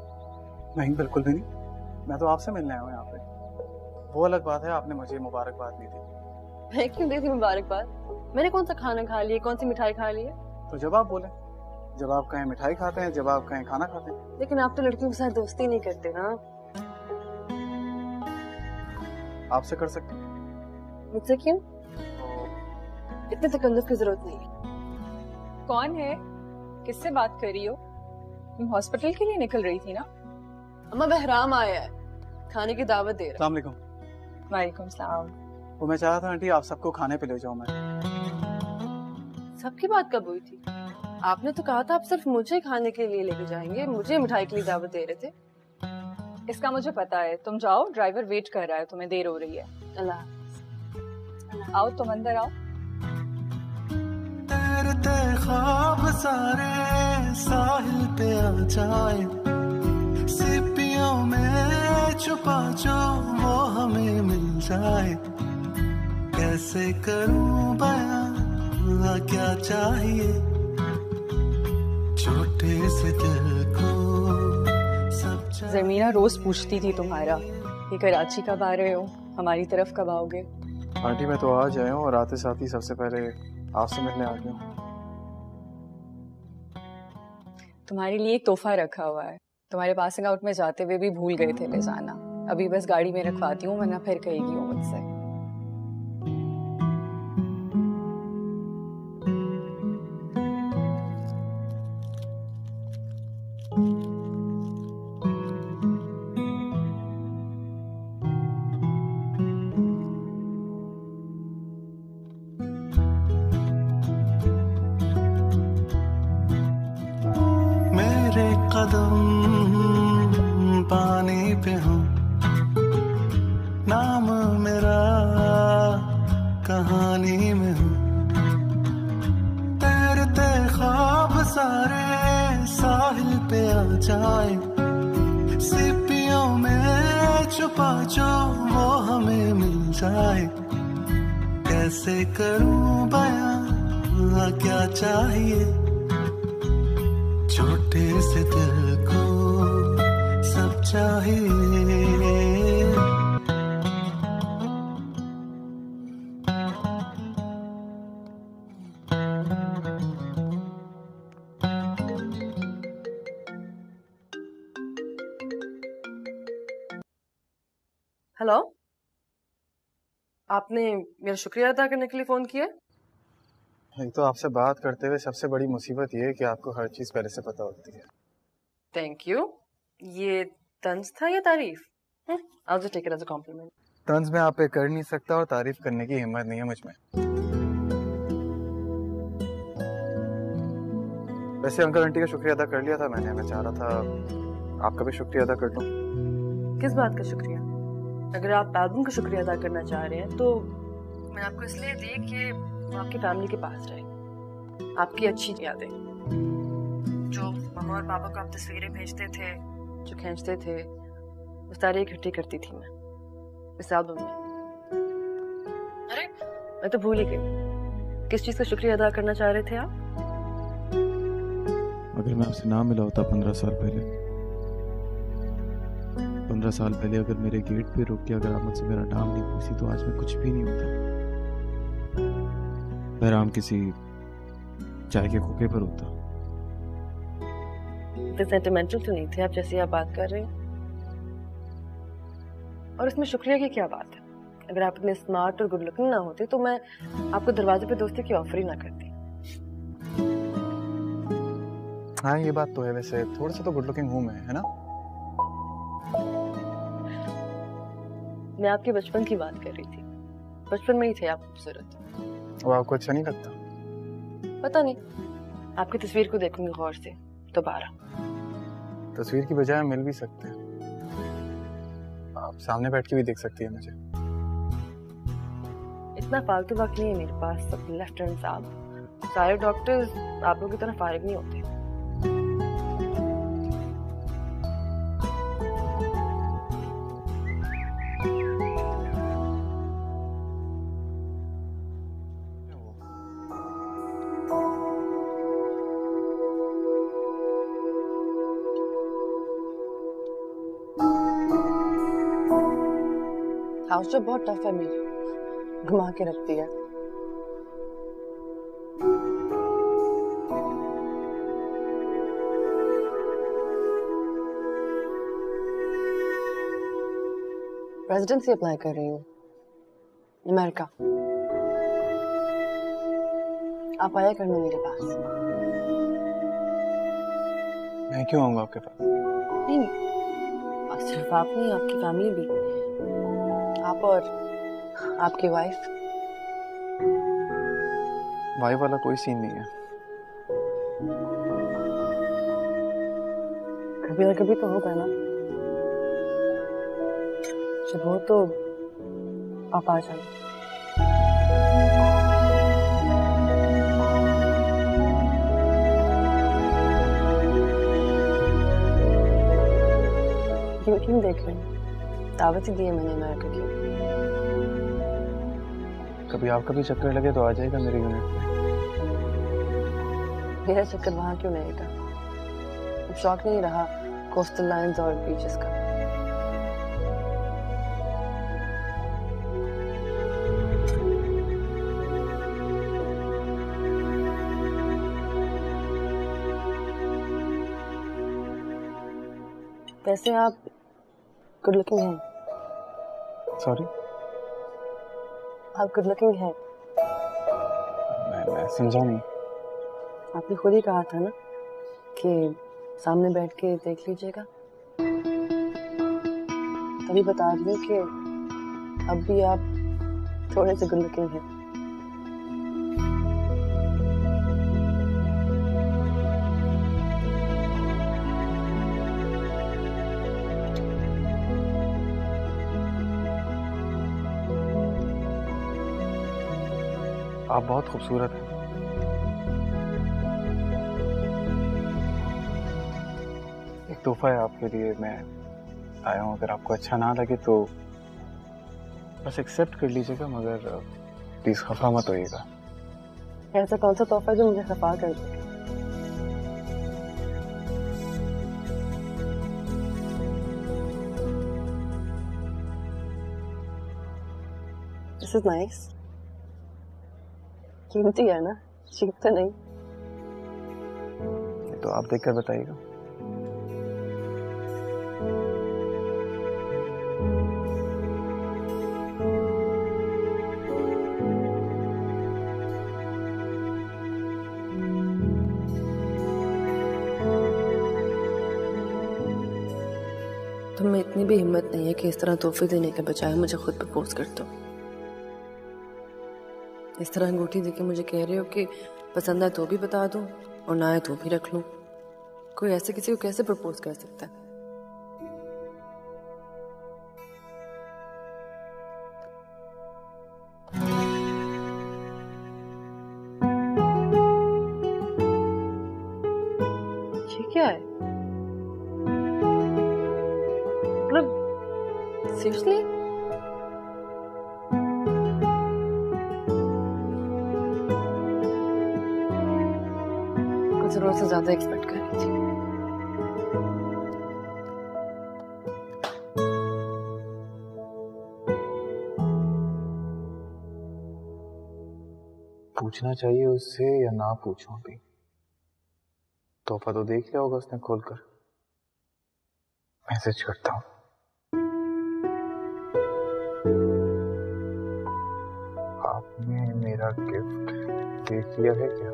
नहीं, बिल्कुल भी नहीं। मैं तो आपसे मिलने आया हूँ यहाँ पे। वो अलग बात है, आपने मुझे मुबारकबाद नहीं दी। मैं क्यों देती मुबारकबाद? मैंने कौन सा खाना खा लिया, कौन सी मिठाई खा ली है? तो जब आप बोले, जब आप कहें मिठाई खाते हैं, जब आप कहें खाना खाते हैं। लेकिन आप तो लड़कियों के साथ दोस्ती नहीं करते ना। आपसे कर सकते हैं। मुझसे क्यों? इतने तकल्लुफ की जरूरत नहीं है। कौन है? किससे बात कर रही हो? तुम हॉस्पिटल के लिए निकल रही थी ना? अम्मा बहराम आया है, खाने की दावत दे रहा है। अस्सलाम वालेकुम। वालेकुम सलाम। वो मैं चाह रहा था आंटी आप सबको खाने पे ले जाऊं मैं। सबकी बात कब हुई थी? आपने तो कहा था आप सिर्फ मुझे खाने के लिए लेके जाएंगे, मुझे मिठाई के लिए दावत दे रहे थे। इसका मुझे पता है, तुम जाओ, ड्राइवर वेट कर रहा है, तुम्हें देर हो रही है। अल्लाह। आओ तुम अंदर आओ। तेरे ख्वाब सारे साहिल पे आ जाए, सीपियों में छुपा जो वो हमें मिल जाए, कैसे करूं बयां क्या चाहिए, छोटे से दिल को सब। ज़मीरा रोज पूछती थी तुम्हारा कि कराची कब आ रहे हो, हमारी तरफ कब आओगे। आंटी मैं तो आज आया हूँ और आते साथ ही सबसे पहले आपसे मिलने आ गया हूँ। तुम्हारे लिए एक तोहफा रखा हुआ है, तुम्हारे पासिंग आउट में जाते हुए भी भूल गए थे ले जाना। अभी बस गाड़ी में रखवाती हूँ, वरना फिर कहेगी वो मुझसे। मेरे कदम पानी पे हों, पानी में हूँ, तैरते ख्वाब सारे साहिल पे आ जाए, सीपियों में छुपा जो वो हमें मिल जाए। कैसे करूं बयां क्या चाहिए, छोटे से दिल को सब चाहिए। हेलो, आपने मेरा शुक्रिया अदा करने के लिए फोन किया? एक तो आपसे बात करते हुए सबसे बड़ी मुसीबत ये है कि आपको हर चीज पहले से पता होती है। Thank you. ये तंज था या तारीफ? I'll just take it as a compliment. तंज में आप पे कर नहीं सकता और तारीफ करने की हिम्मत नहीं है मुझ में। वैसे अंकल आंटी का शुक्रिया अदा कर लिया था मैंने, मैं चाह रहा था आपका भी शुक्रिया अदा कर दूं। किस बात का शुक्रिया? अगर आप एल्बम का शुक्रिया अदा करना चाह रहे हैं तो मैंने आपको इसलिए दी कि वो आपकी फैमिली के पास रहे, आपकी अच्छी यादें, जो मम्मा और पापा को आप तस्वीरें भेजते थे, जो खींचते थे, वो सारी इकट्ठी करती थी मैं इस एल्बम में। अरे मैं तो भूल ही गई, किस चीज का शुक्रिया अदा करना चाह रहे थे आप? अगर मैं आपसे ना मिला होता 15 साल पहले, 15 साल पहले अगर मेरे गेट पे रुक के अगर आप मुझसे मेरा नाम नहीं पूछती तो आज मैं कुछ भी नहीं होता। बहराम किसी चाय के खोखे पर होता। इतने सेंटिमेंटल तो नहीं थे आप जैसे आप बात कर रहे हैं। और इसमें शुक्रिया की क्या बात है? अगर आप इतने स्मार्ट और गुड लुकिंग ना होते तो मैं आपको दरवाजे पे दोस्ती की ऑफर ही ना करती। हाँ ये बात तो है, वैसे थोड़ा सा तो गुड लुकिंग हूँ मैं, है ना? मैं आपके बचपन की बात कर रही थी, बचपन में ही थे आप खूबसूरत। वो आपको अच्छा नहीं लगता? पता नहीं, आपकी तस्वीर को देखूंगी गौर से दोबारा। तस्वीर की बजाय मिल भी सकते हैं, आप सामने बैठ के भी देख सकती है मुझे। इतना फालतू वक्त नहीं है मेरे पास, सब लेफ्ट हैंड साहब। सारे डॉक्टर्स आप लोगों की तरह फारिग नहीं होते। हाउस जो बहुत टफ है मेरी, घुमा के रखती है। रेजिडेंसी अप्लाई कर रही हूँ अमेरिका। आप आया करना मेरे पास। मैं क्यों आऊंगा आपके पास? नहीं, सिर्फ आप नहीं, आपकी फैमिली भी, आप और आपकी वाइफ। वाइफ वाला कोई सीन नहीं है। कभी ना कभी तो होगा ना, जब हो तो आप आ जाना। क्यों देख रहे हैं? दावत ही दी है मैंने अमेरिका की। कभी आपका भी चक्कर लगे तो आ जाएगा मेरे यूनिट पे। मेरा चक्कर वहां क्यों लगेगा? अब शौक नहीं रहा कोस्टल लाइन्स और बीचेस का। वैसे आप गुड लुकिंग हैं। सॉरी? आप गुड लुकिंग हैं। मैं समझा नहीं। आपने खुद ही कहा था ना कि सामने बैठ के देख लीजिएगा, तभी बता रही हूँ कि अब भी आप थोड़े से गुड लुकिंग हैं। आप बहुत खूबसूरत हैं। एक तोहफा है आपके लिए, मैं आया हूँ। अगर आपको अच्छा ना लगे तो बस एक्सेप्ट कर लीजिएगा, मगर प्लीज खफा मत होइएगा। ऐसा कौन सा तोहफा जो मुझे खफा कर दे? This is nice. कीमती है ना, चीप तो नहीं। तो आप देखकर बताइएगा। तुम में इतनी भी हिम्मत नहीं है कि इस तरह तोहफे देने के बजाय मुझे खुद प्रपोज कर दो। इस तरह अंगूठी देके मुझे कह रहे हो कि पसंद है तो भी बता दूं और ना है तो भी रख लूं। कोई ऐसे किसी को कैसे प्रपोज कर सकता है? ये क्या है? मतलब सीरियसली? जरूरत से ज्यादा एक्सपेक्ट कर रही थी। पूछना चाहिए उससे या ना पूछूं? अभी तोहफा तो देख लिया होगा उसने खोलकर। मैसेज करता हूँ। आपने मेरा गिफ्ट देख लिया है क्या?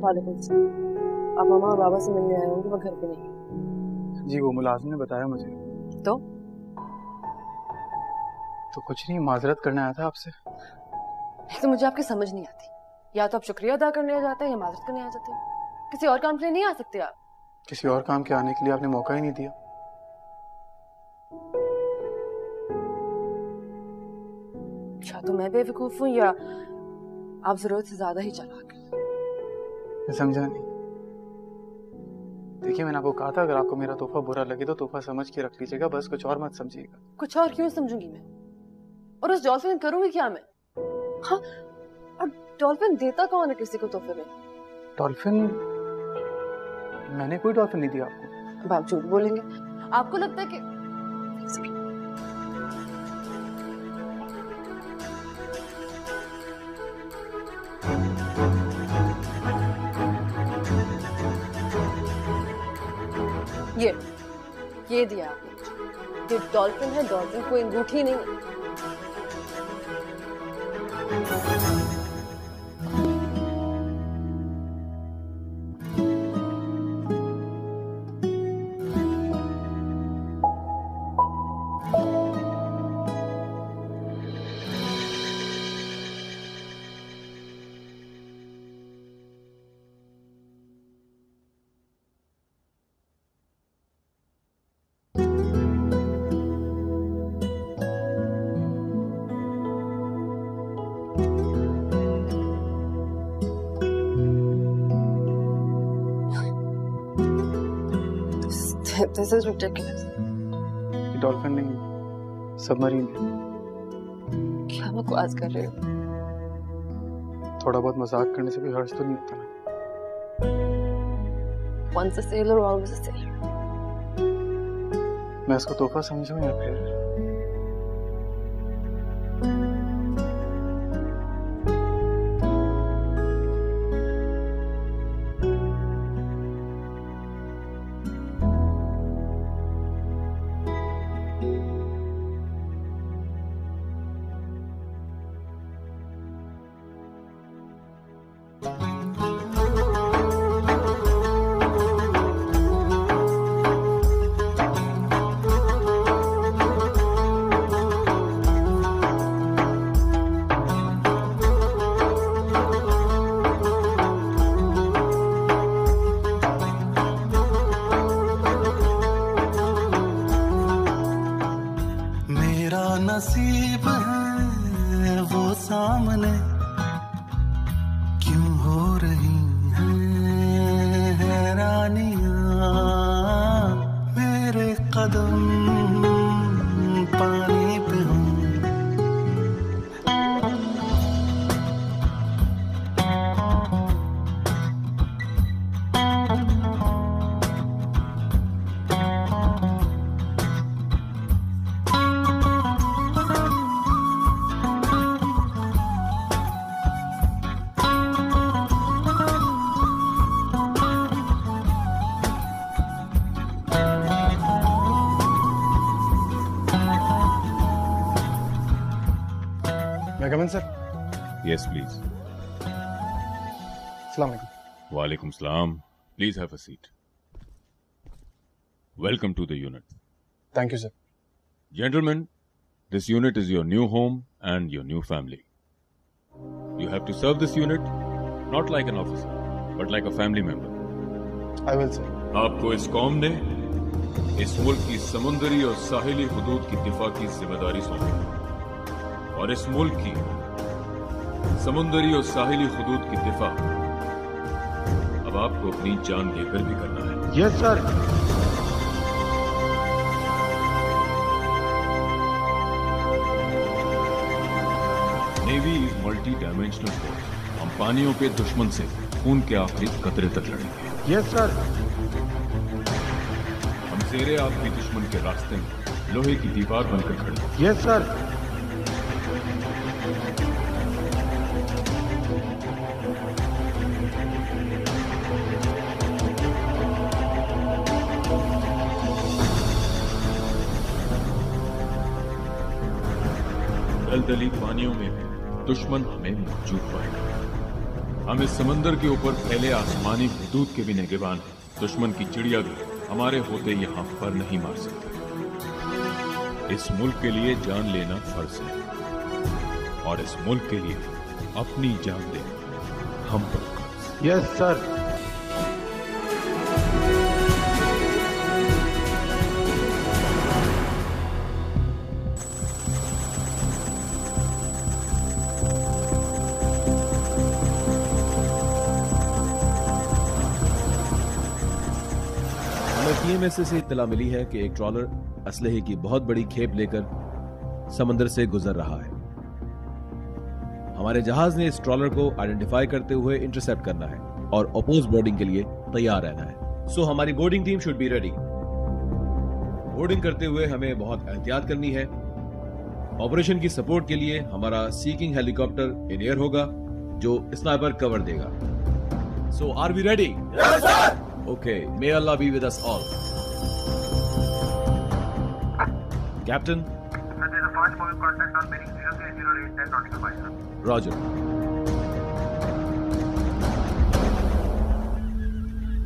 वालेकुम सलाम। आप मामा और बाबा से मिलने आए होंगे, वो घर पे नहीं। जी वो मुलाजिम ने बताया मुझे। तो कुछ नहीं, माजरत करने आया था आपसे। तो मुझे आपकी समझ नहीं आती। या तो आप शुक्रिया अदा करने आ जाते हैं या माजरत करने आ जाते हैं। किसी और काम के लिए नहीं आ सकते आप? किसी और काम के आने के लिए आपने मौका ही नहीं दिया। अच्छा तो मैं बेवकूफ हूँ या आप जरूरत से ज्यादा ही चालाक हैं? मैं समझा नहीं। देखिए मैंने आपको कहा था अगर आपको मेरा तोहफा बुरा लगे तो तोहफा समझ के रख लीजिएगा, बस कुछ और मत समझिएगा। कुछ और क्यों समझूंगी मैं? और उस डॉल्फिन करूंगी क्या मैं? हाँ, और डॉल्फिन देता कौन है किसी को तोहफे में? डॉल्फिन? मैंने कोई डॉल्फिन नहीं दिया आपको। अब आप झूठ बोलेंगे। आपको लगता है कि ये दिया आपने। ये डॉल्फिन है, डॉल्फिन कोई अंगूठी नहीं है। This is ridiculous. ये डॉल्फिन नहीं, सबमरीन है। क्या बकवास कर रहे हो? थोड़ा बहुत मजाक करने से भी हर्ष तो नहीं होता ना। Once a sailor, always a sailor. मैं इसको तोहफा समझूं या फिर नसीब है वो सामने क्यों हो रही हैं हैरानियां मेरे कदम पानी पे हूँ सर यस प्लीज अस्सलाम वालेकुम वालेकुम सलाम please have a seat welcome to the unit thank you sir gentleman this unit is your new home and your new family you have to serve this unit not like an officer but like a family member I will sir आपको इस कौम ने इस मुल्क की समुद्री और साहिली हुदूद की दिफा की जिम्मेदारी सौंपी और इस मुल्क की समुद्री और साहिली हुदूद की दिफा अब आपको अपनी जान देकर भी करना है। Yes sir. Navy is multi dimensional force. हम पानियों के दुश्मन से खून के आखिरी कतरे तक लड़ेंगे। Yes sir. हम जेरे आपकी दुश्मन के रास्ते में लोहे की दीवार बनकर खड़े। Yes sir. दलदली पानियों में भी दुश्मन हमें मौजूद पाएगा। हम इस समंदर के ऊपर फैले आसमानी हुदूद के भी निगहबान हैं। दुश्मन की चिड़िया भी हमारे होते यहाँ पर नहीं मार सकते। इस मुल्क के लिए जान लेना फर्ज है और इस मुल्क के लिए अपनी जान देना हम पर कर्ज। Yes sir. TMS से इत्तला मिली है कि एक ट्रॉलर असलहे की बहुत बड़ी खेप लेकर समंदर से गुजर रहा है। हमारे जहाज ने इस ट्रॉलर को आइडेंटिफाई करते हुए इंटरसेप्ट करना है और अपोज बोर्डिंग के लिए तैयार रहना है। सो हमारी boarding team should be ready. Boarding करते हुए हमें बहुत एहतियात करनी है। ऑपरेशन की सपोर्ट के लिए हमारा सीकिंग हेलीकॉप्टर इन एयर होगा जो स्नाइपर कवर देगा। So are we ready? Yes sir. Okay, may Allah be with us all. Captain? Sir, there is a fast moving contact on bearing 030 10 nautical miles. Roger.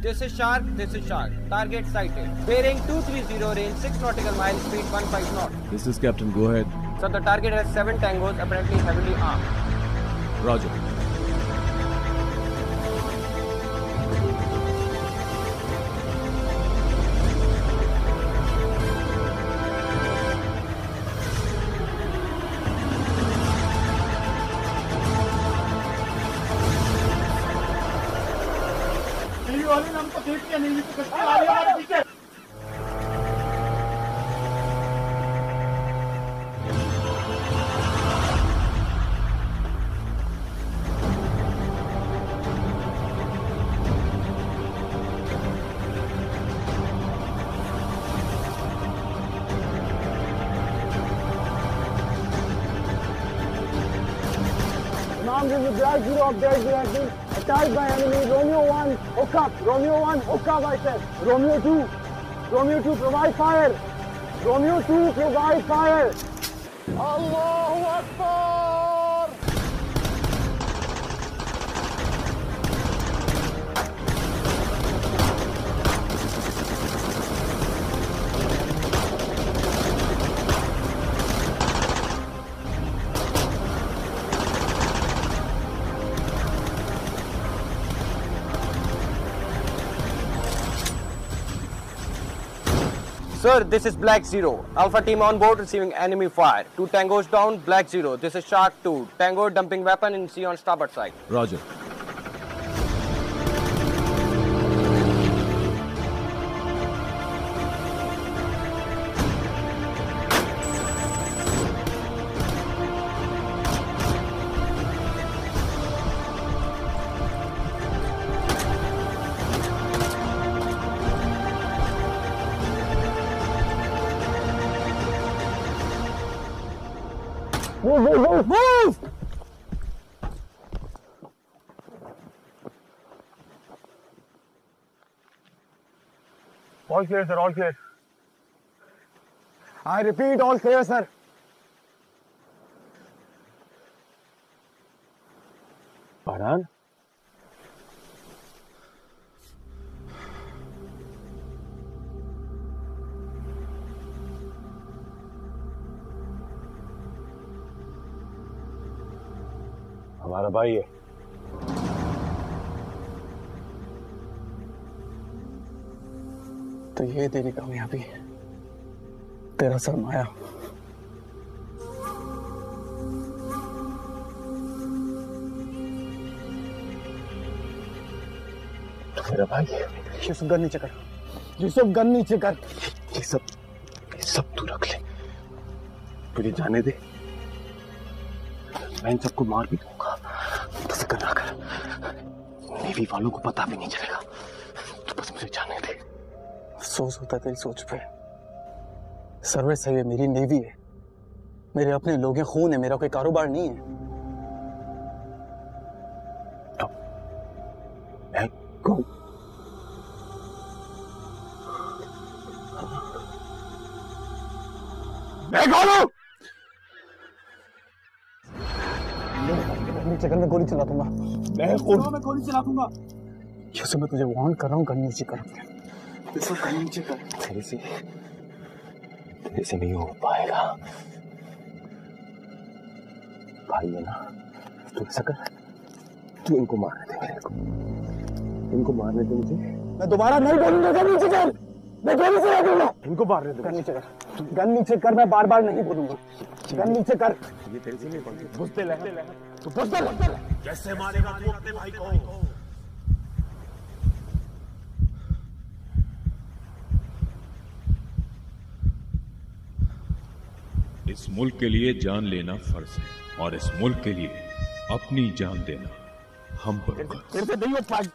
This is Shark. This is Shark. Target sighted. Bearing 230, range 6 nautical miles, speed 15 knots. This is Captain. Go ahead. Sir, the target has 7 tangos, apparently heavily armed. Roger. नहीं तो कश्ती आ रही है हमारे पीछे। This is Black Zero update. We have been attacked by enemy. Romeo 1, hook up. Romeo 1, hook up, I said. Romeo 2, provide fire. Romeo 2, provide fire. Allahu Akbar. Sir, this is Black Zero. Alpha team on board receiving enemy fire. 2 tangos down, Black Zero. This is Shark 2. Tango dumping weapon in sea on starboard side. Roger. Move! All clear, sir, all clear. I repeat, all clear, sir. Farhan? हमारा भाई है। तो ये तेरी कामयाबी है, तेरा सरमाया। मेरा भाई यूसुफ गन नीचे कर, यूसुफ गन नीचे कर। ये सब तू रख ले, मुझे जाने दे। मैं इन सबको मार भी दूंगा, तो फिक्र ना कर। नेवी वालों को पता भी नहीं चलेगा, तो बस मुझे जाने दे। अफसोस होता तेरी सोच पे। सर्विस है ये, मेरी नेवी है, मेरे अपने लोग हैं, खून है, मेरा कोई कारोबार नहीं है। मैं कौन? मैं कौन हूं? नीचे कर, मैं गोली चला दूंगा। मैं गोली चला दूंगा। यूसुफ, मैं तुझे वार्न कर रहा हूँ, गन नीचे कर। यूसुफ, गन नीचे कर। तेरे से नहीं हो पाएगा। भाई है ना, तू ऐसा कर, तू इनको मारने दे मेरे को, इनको मारने दे मुझे। मैं दोबारा नहीं बोलूंगा, गन नीचे कर। मैं गोली चला दूंगा। इनको मारने दे। गन नीचे कर, गन नीचे कर, मैं बार बार नहीं बोलूंगा। गन नीचे कर। ये तेरे से नहीं बनती। बुझते तू बुझते। कैसे मारेगा तू अपने भाई को? इस मुल्क के लिए जान लेना फर्ज है, और इस मुल्क के लिए अपनी जान देना हम पर फर्ज। तेरे से नहीं हो पाएगा।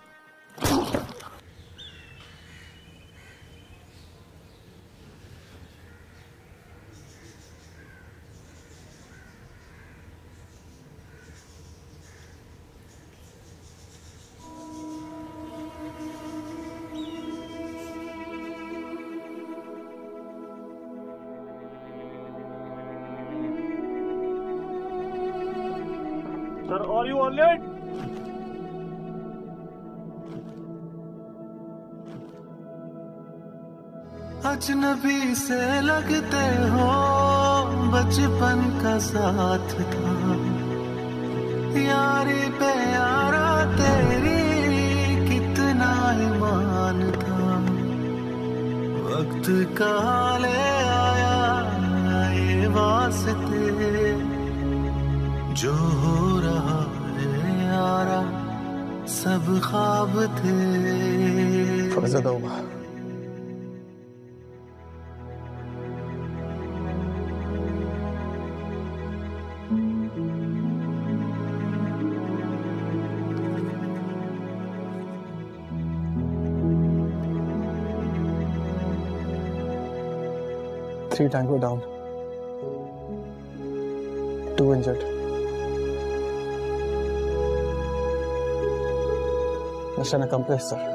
Sir, are you on it? अजनबी से लगते हो, बचपन का साथ था, यारी पे यारा तेरी कितना ईमान था। वक्त का ले आया ये वास्ते, जो हो रहा है यारा सब ख्वाब थे। थोड़ा ज्यादा हुआ। Three tango down, 2 injured. Mission accomplish sir.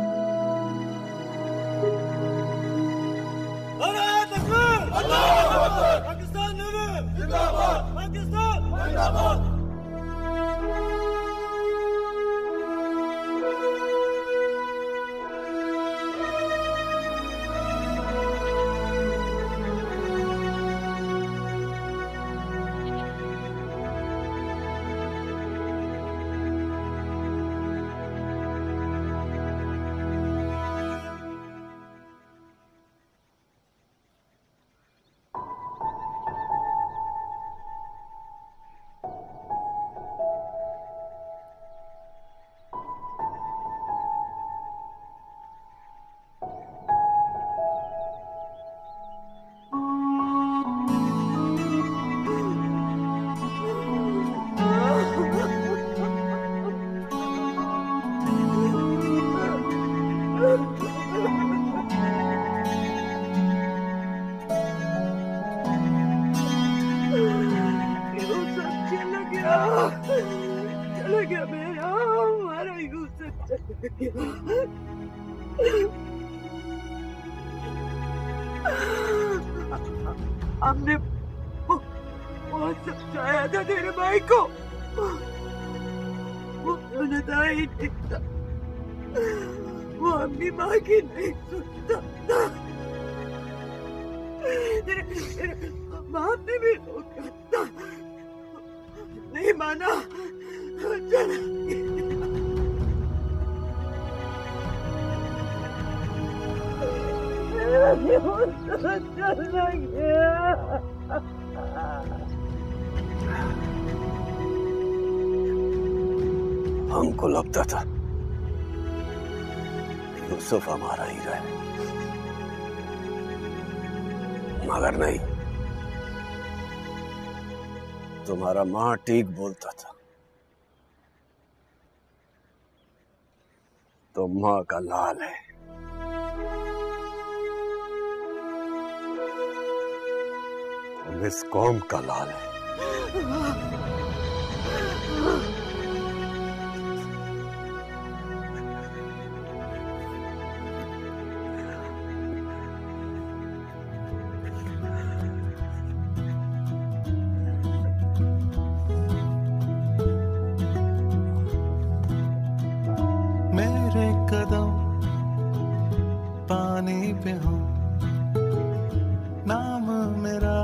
चला गया मेरा, हमारा यूसुफ चला गया। हमने बहुत समझाया था तेरे भाई को, वो सुनता ही नहीं था, वो अपनी माँ की नहीं सुनता था। तेरे बाप ने भी रोका था, नहीं माना, चला गया। हमको लगता था यूसुफ हमारा ही रहे, मगर नहीं, तुम्हारा माँ ठीक बोलता था। तो माँ का लाल है, तुम इस कौम का लाल है। मेरे कदम पानी पे हो, नाम मेरा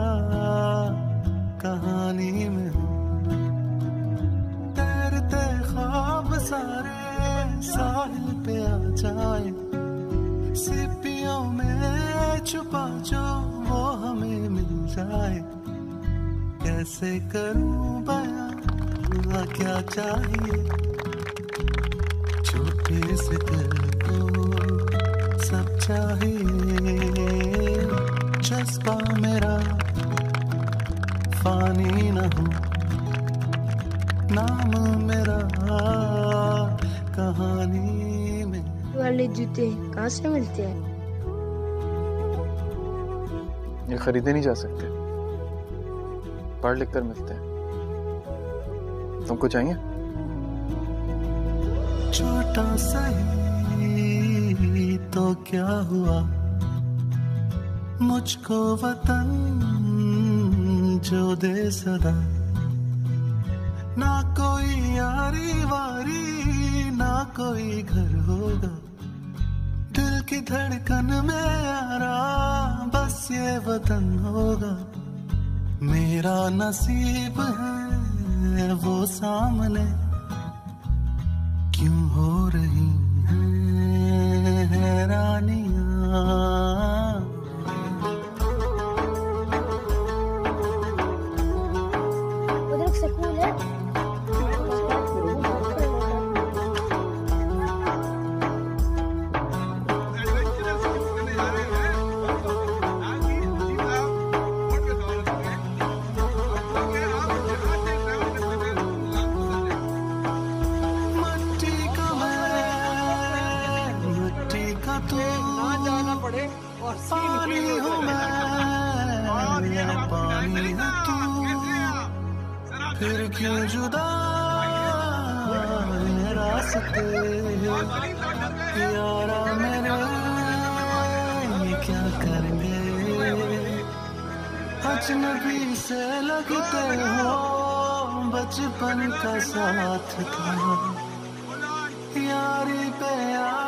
कहानी में हो, तैरते ख्वाब सारे साहिल पे आ जाए, सीपियों में छुपा जो वो हमें मिल जाए। कैसे करूं बयां हुआ क्या चाहिए, छोटे से दिल को सब चाहिए। जज्बा मेरा फानी न हो, नाम मेरा कहानी में। वाले जूते कहाँ से मिलते हैं? ये खरीदे नहीं जा सकते, पढ़ लिख कर मिलते हैं। तुमको चाहिए? छोटा सही तो क्या हुआ, मुझको वतन जो दे सदा। ना कोई यारी वारी, ना कोई घर होगा, दिल की धड़कन में यारा बस ये वतन होगा। मेरा नसीब है वो सामने, क्यों हो रही हैं हैरानियां। उधर स्कूल है। पानी हूँ मैं, पानी है तू, फिर क्यों जुदा ये रास्ते। यारा मेरे ये क्या करेंगे, अजनबी से लगते हो, बचपन का साथ था, यारी पे यार